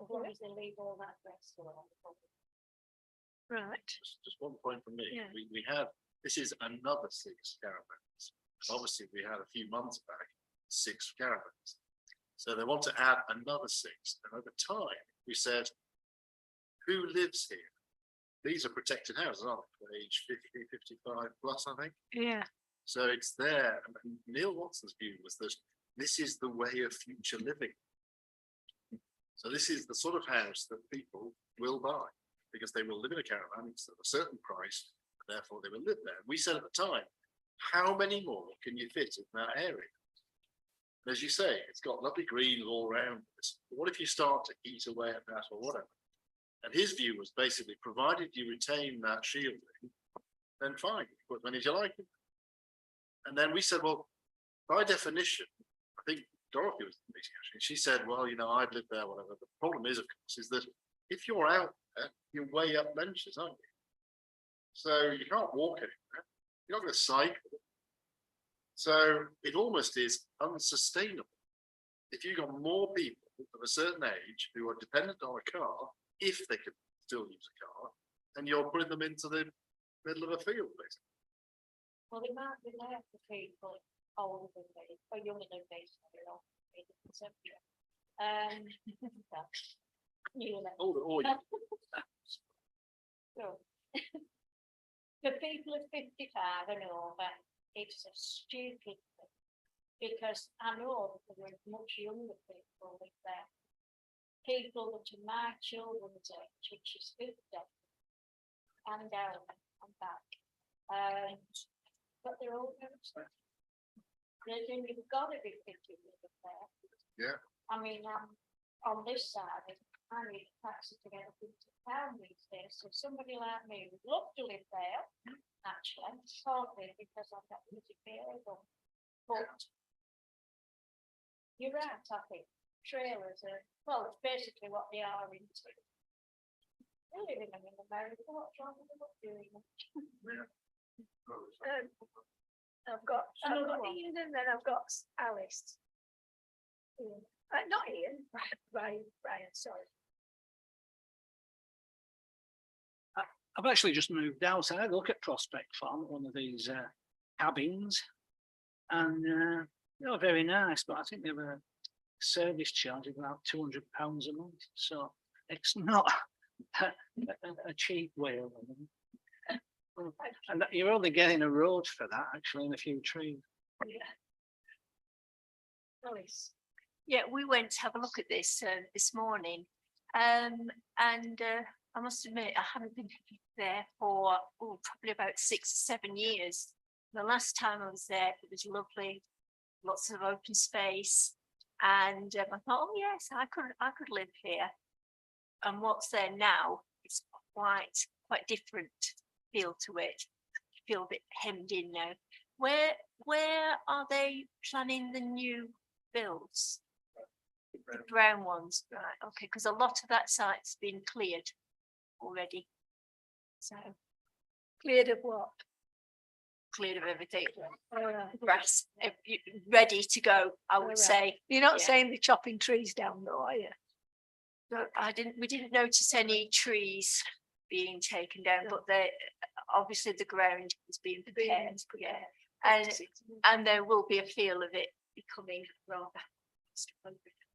As long as they leave all that rest alone. Right. Just one point from me. Yeah. We have, this is another 6 caravans. Obviously, we had a few months back 6 caravans. So they want to add another 6. And over time, we said, who lives here? These are protected houses, aren't they? Age 50, 55 plus, I think. Yeah. So it's there. And Neil Watson's view was that this is the way of future living. So this is the sort of house that people will buy, because they will live in a caravan. It's at a certain price, and therefore they will live there. We said at the time, how many more can you fit in that area? As you say, it's got lovely greens all around it. But what if you start to eat away at that or whatever? And his view was basically, provided you retain that shielding, then fine, put as many as you like. And then we said, well, by definition, I think Dorothy was the meeting actually. She said, well, you know, I'd live there, whatever. The problem is, of course, is that if you're out there, you're way up benches, aren't you? So you can't walk anywhere. You're not going to cycle. So it almost is unsustainable. If you've got more people of a certain age who are dependent on a car, if they can still use a car, and you're putting them into the middle of a field, basically. Well, it might be there for people older than me, or younger than me, sorry, or maybe contemporary. You know. Oh, So, for people of 55 and over, it's a stupid thing. Because I know that there are much younger people live there. People that are my children's age, which is 50, and down and back. But they're all very expensive. You've got to be 50 to live there. Yeah. I mean, on this side, I need a taxi to get up into town these days, so somebody like me would love to live there, actually, partly because I've got music available. But you're right, I think, trailers are, well, it's basically what they are into. They're living in America, what's wrong with them not doing it? I've got Another one. Ian and then I've got Alice. Not Ian, Brian, sorry. I've actually just moved out. I had a look at Prospect Farm, one of these cabins, and they were very nice, but I think they have a service charge of about £200 a month. So it's not a cheap way of living. And you're only getting a road for that, actually, and a few trees. Alice. Yeah, we went to have a look at this morning, and I must admit I haven't been there for probably about 6 or 7 years. The last time I was there, it was lovely, lots of open space, and I thought, oh yes, I could live here. And what's there now is quite different feel to it. You feel a bit hemmed in now. Where are they planning the new builds? The brown ones, right? Okay, because a lot of that site's been cleared already. So Cleared of what? cleared of everything, Alright. grass, ready to go. I would Alright. say. You're not Yeah. saying they're chopping trees down though, are you? No, we didn't notice any trees being taken down, but they obviously the ground is being prepared. Yeah, and there will be a feel of it becoming rather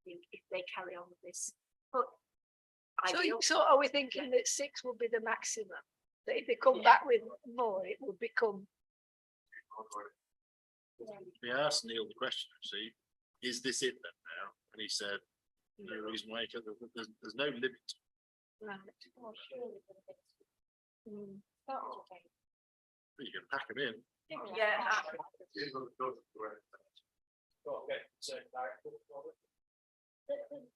if they carry on with this. But ideal. So are we thinking that 6 will be the maximum? That if they come back with more, it will become. We asked Neil the question, actually, is this it then now? And he said, no reason why, there's no limit. Right. Oh, surely the next- Mm. Got to be. You can pack them in. Yeah. The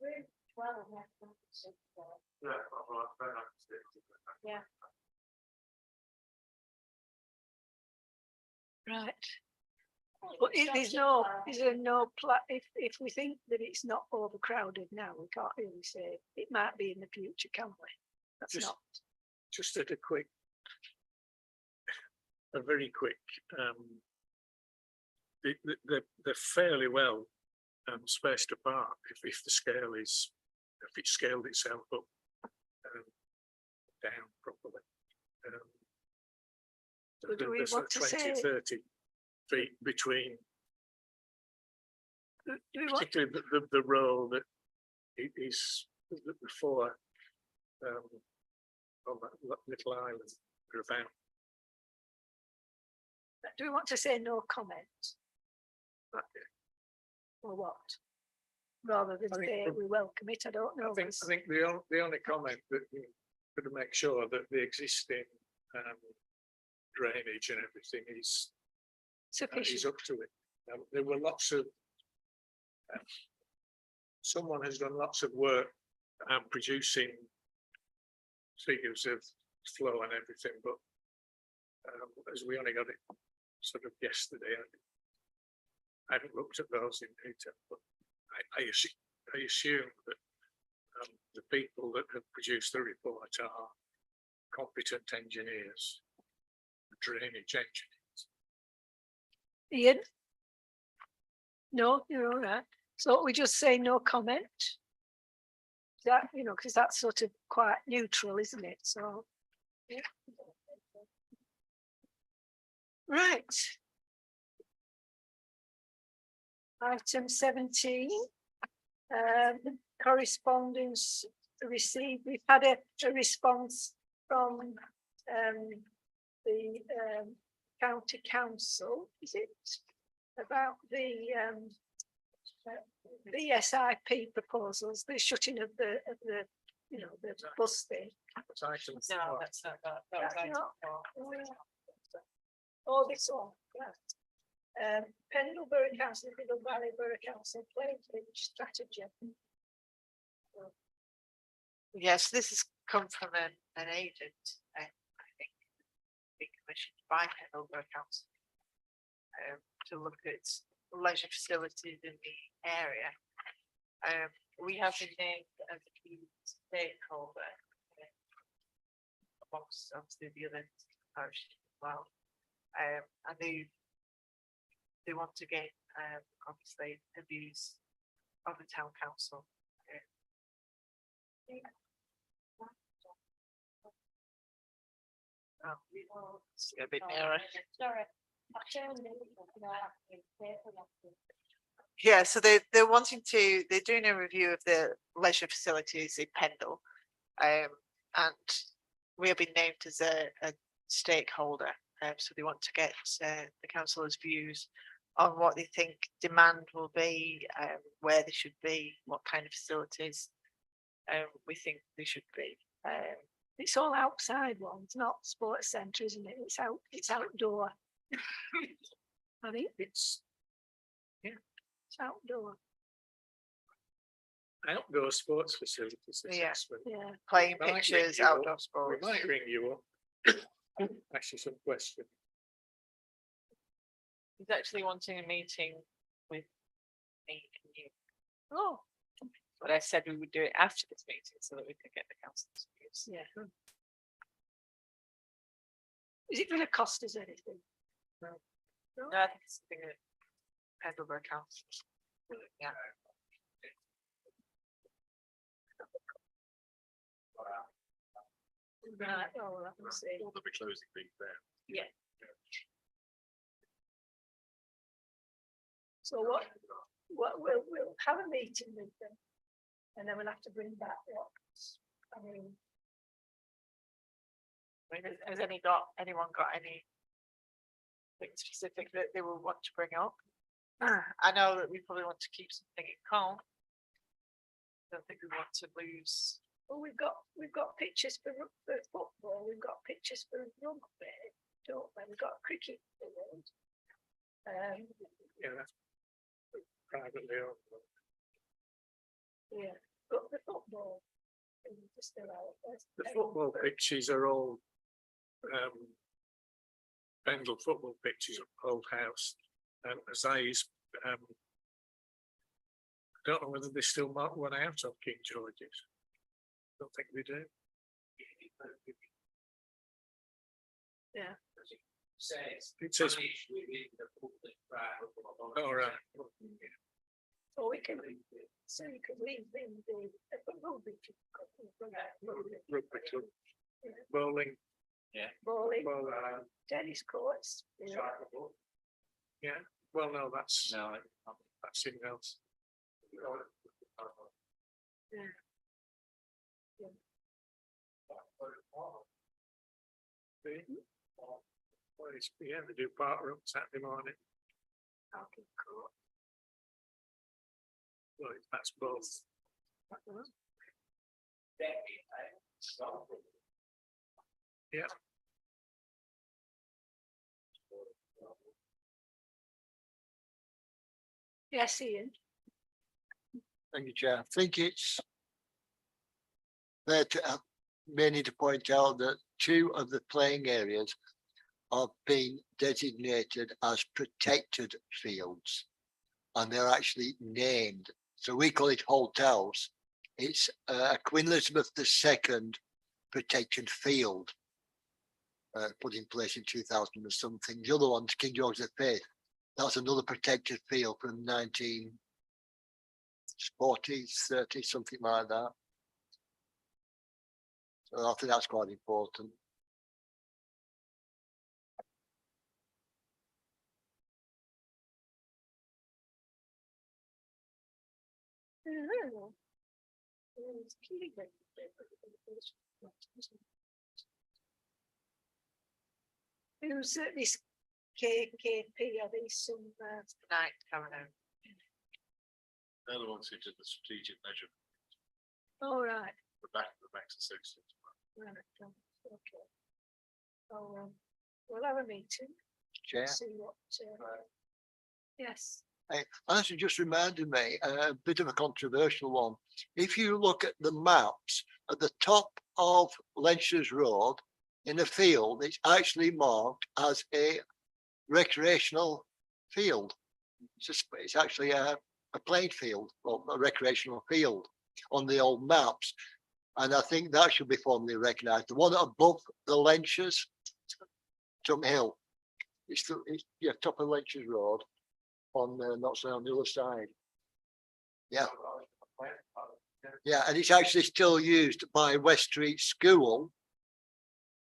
room 12 has to be six there. Yeah. Right. But is there no if we think that it's not overcrowded now, we can't really say it might be in the future, can we? That's Just- not. Just at a very quick, they're fairly well spaced apart if the scale is, if it's scaled itself up down properly. But do we There's want to 20, say- 30 feet between, Do we want, particularly the row that is before on that little island, Gravant. do we want to say no comment? Or what? Rather than I think say prob- we welcome it, I don't know. I think 'cause- the only comment that we could make sure that the existing drainage and everything is is sufficient. up to it. There were lots of someone has done lots of work producing figures of flow and everything, but as we only got it sort of yesterday, I haven't looked at those in detail, but I assume that the people that have produced the report are competent engineers, drainage engineers. Ian? No, you're all right. So we just say no comment? That, you know, because that's sort of quite neutral, isn't it? So. Yeah. Right. Item 17. Correspondence received. We've had a response from the county council, is it? About the SIP proposals, the shutting of the you know, the bus thing. It's item No, four. that's not that. That was That's item not- four. Oh, this one, right. Pendle Borough Council, Middle Valley Borough Council, Plainville strategy. Yes, this has come from an agent, I think, being commissioned by Hanover Council to look at leisure facilities in the area. We have been named as a key stakeholder amongst obviously the other parishes as well. And they want to get obviously the views of the town council. It's a bit nearer. Sorry, I turned it, you know, Yeah, so they're wanting to, they're doing a review of the leisure facilities in Pendle. And we have been named as a stakeholder. So they want to get the councillors' views on what they think demand will be, where they should be, what kind of facilities we think they should be. It's all outside ones, not sports centre, isn't it? It's outdoor. I think It's it's outdoor, outdoor sports facilities. Yeah. assessment. yeah. Playing Might ring pictures, you up. outdoor We sports. might ring you up. Ask you some questions. He's actually wanting a meeting with me and you. Oh, But I said we would do it after this meeting so that we could get the council's views. yeah. Is it going to cost us anything? No, I think it's something that Pendlebury Council. Yeah. Right, oh, well, I can see. Or they'll be closing things down. Yeah. So what we'll have a meeting with them. And then we'll have to bring back what, I mean, I mean, has anyone got any thing specific that they will want to bring up? I know that we probably want to keep something in calm. Don't think we want to lose. well, we've got pictures for football, we've got pictures for rugby, don't we? We've got cricket field. Yeah, that's privately owned. Yeah, but the football. is just allowed, The football pitches are all Pendle football pitches, old house, as I used, I don't know whether they still mark one out of King George's. Don't think they do. Yeah. It says, all right, Or we can, so you could leave in the rugby. rugby club, bowling, Bowling, well, tennis courts, you know. yeah, well, no, that's in else. Well, it's, yeah, they do park run Saturday morning. Parking court. Well, that's both. Yeah. Yes, Ian. Thank you, Chair. I think it's fair to, may need to point out that 2 of the playing areas are being designated as protected fields. And they're actually named. So we call it hotels. It's Queen Elizabeth II protected field. Put in place in 2000 or something. The other one's King George V. That's another protected field from 1940s, 30s, something like that. So I think that's quite important. Who's this KKP? Are these some? Night, Caroline. They're the ones who did the strategic measure, All right. the back to 6. Right, okay. Oh, we'll have a meeting. Chair. See what. Yes. Hey, Actually, just reminded me, a bit of a controversial one. If you look at the maps at the top of Lenchers Road in a field, it's actually marked as a recreational field. It's actually a playing field or a recreational field on the old maps. And I think that should be formally recognised. The one above the Lenchers, Tum Hill, it's top of Lenchers Road on not so on the other side. Yeah. Yeah, and it's actually still used by West Street School,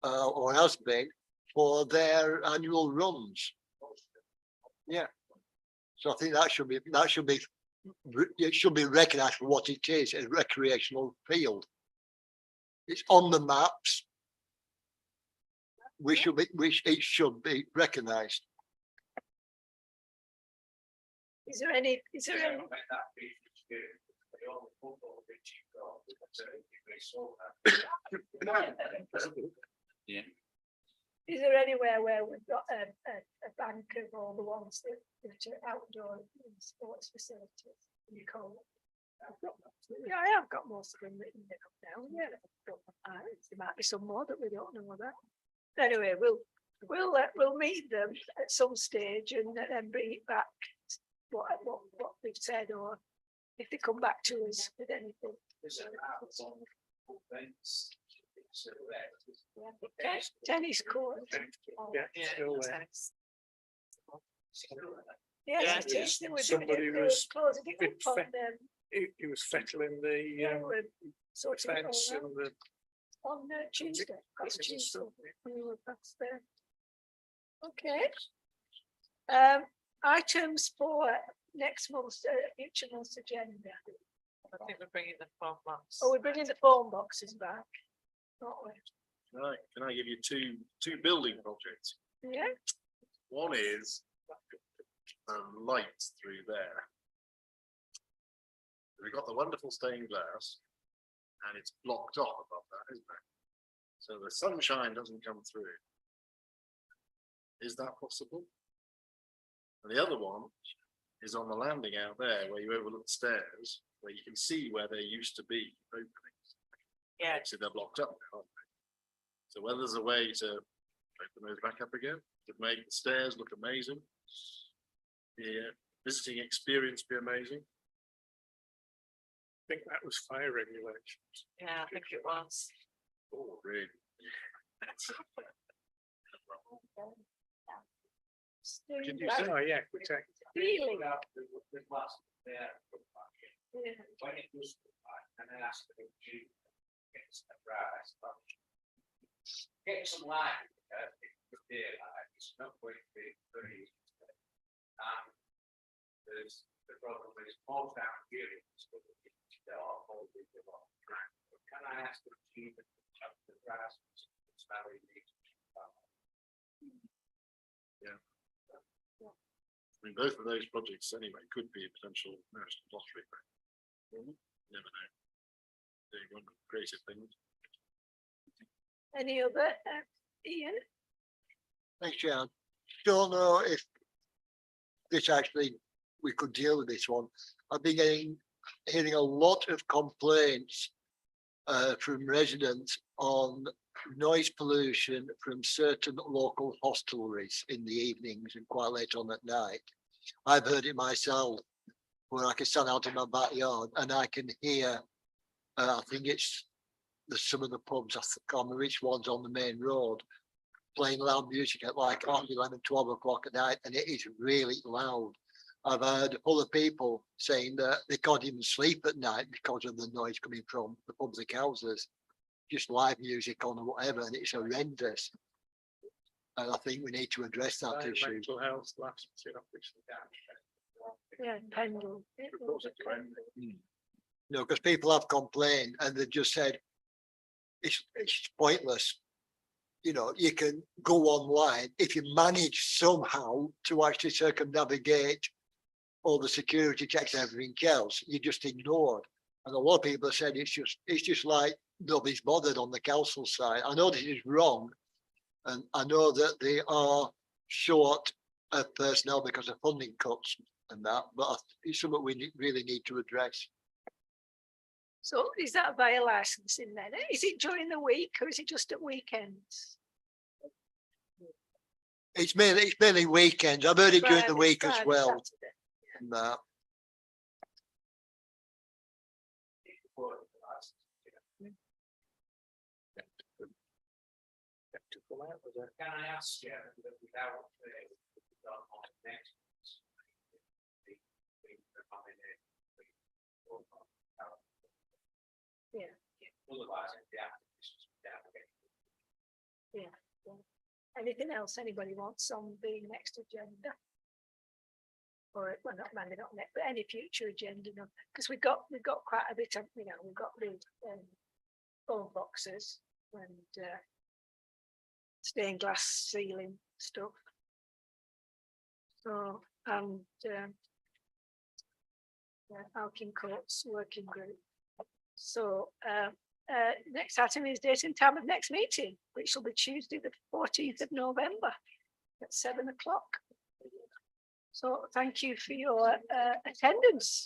or has been, for their annual runs. Yeah. So I think it should be recognised for what it is, a recreational field. It's on the maps. It should be recognised. Is there any? Yeah. Is there anywhere where we've got a bank of all the ones that are outdoor sports facilities? You call it? Yeah, I have got most of them written down now. Yeah, there might be some more that we don't know about. Anyway, we'll meet them at some stage and then bring it back. What they've said, or if they come back to us with anything. Yeah, tennis court. Yeah, still there. Yes, it is. They were doing Somebody it, they were was closing it bit up on fe- He was fettling the sorting it fence all out and the. on Tuesday. Last It's Tuesday. still- We were past there. Okay. Items for next month's future month's agenda. I think we're bringing the 12 months. Oh, we're bringing the phone boxes back, aren't we? Right, can I give you two building projects? Yeah. One is lights through there. We've got the wonderful stained glass and it's blocked off above that, isn't it? So the sunshine doesn't come through. Is that possible? And the other one is on the landing out there where you overlook the stairs, where you can see where there used to be openings. Yeah. So they're blocked up now, aren't they? So whether there's a way to open those back up again, to make the stairs look amazing. The visiting experience be amazing. I think that was fire regulations. Yeah, I think it was. Oh, really? Did you say? Oh, yeah, protect. Really? Yeah. when it was, and then ask them to get some rice, but get some light, because it's daylight, it's not going to be very easy. There's the problem is most down here, they're all holding the lot. Can I ask them to even cut the grass? It's very easy. Yeah. I mean, both of those projects anyway could be a potential national lottery. Never know. Doing one creative things. Any other, Ian? Thanks, Jan. Don't know if this actually we could deal with this one. I've been hearing a lot of complaints from residents on noise pollution from certain local hostelries in the evenings and quite late on at night. I've heard it myself, where I can stand out in my backyard and I can hear, I think it's some of the pubs, I can't remember which ones on the main road, playing loud music at like 11, 12 o'clock at night, and it is really loud. I've heard other people saying that they can't even sleep at night because of the noise coming from the public houses, just live music on or whatever, and it's horrendous. And I think we need to address that issue. Mental health last year, obviously. Yeah, Pendle. No, because people have complained and they've just said it's pointless. You know, you can go online if you manage somehow to actually circumnavigate all the security checks and everything else. You just ignored. And a lot of people have said it's just like nobody's bothered on the council side. I know this is wrong, and I know that they are short of personnel because of funding cuts and that, but it's something we really need to address. So is that via licensing then? Is it during the week or is it just at weekends? It's mainly weekends. I've heard it during the Friday- week as Friday, well. Saturday. And that. Can I ask you that without next? Yeah. Otherwise, the applications down again. Anything else anybody wants on the next agenda? Or, well, maybe not next, but any future agenda, because we've got quite a bit of, we've got the phone boxes and stained glass ceiling stuff. So, and Alkin Courts Working Group. So, next item is date and time of next meeting, which will be Tuesday, the 14th of November at 7 o'clock. So thank you for your attendance.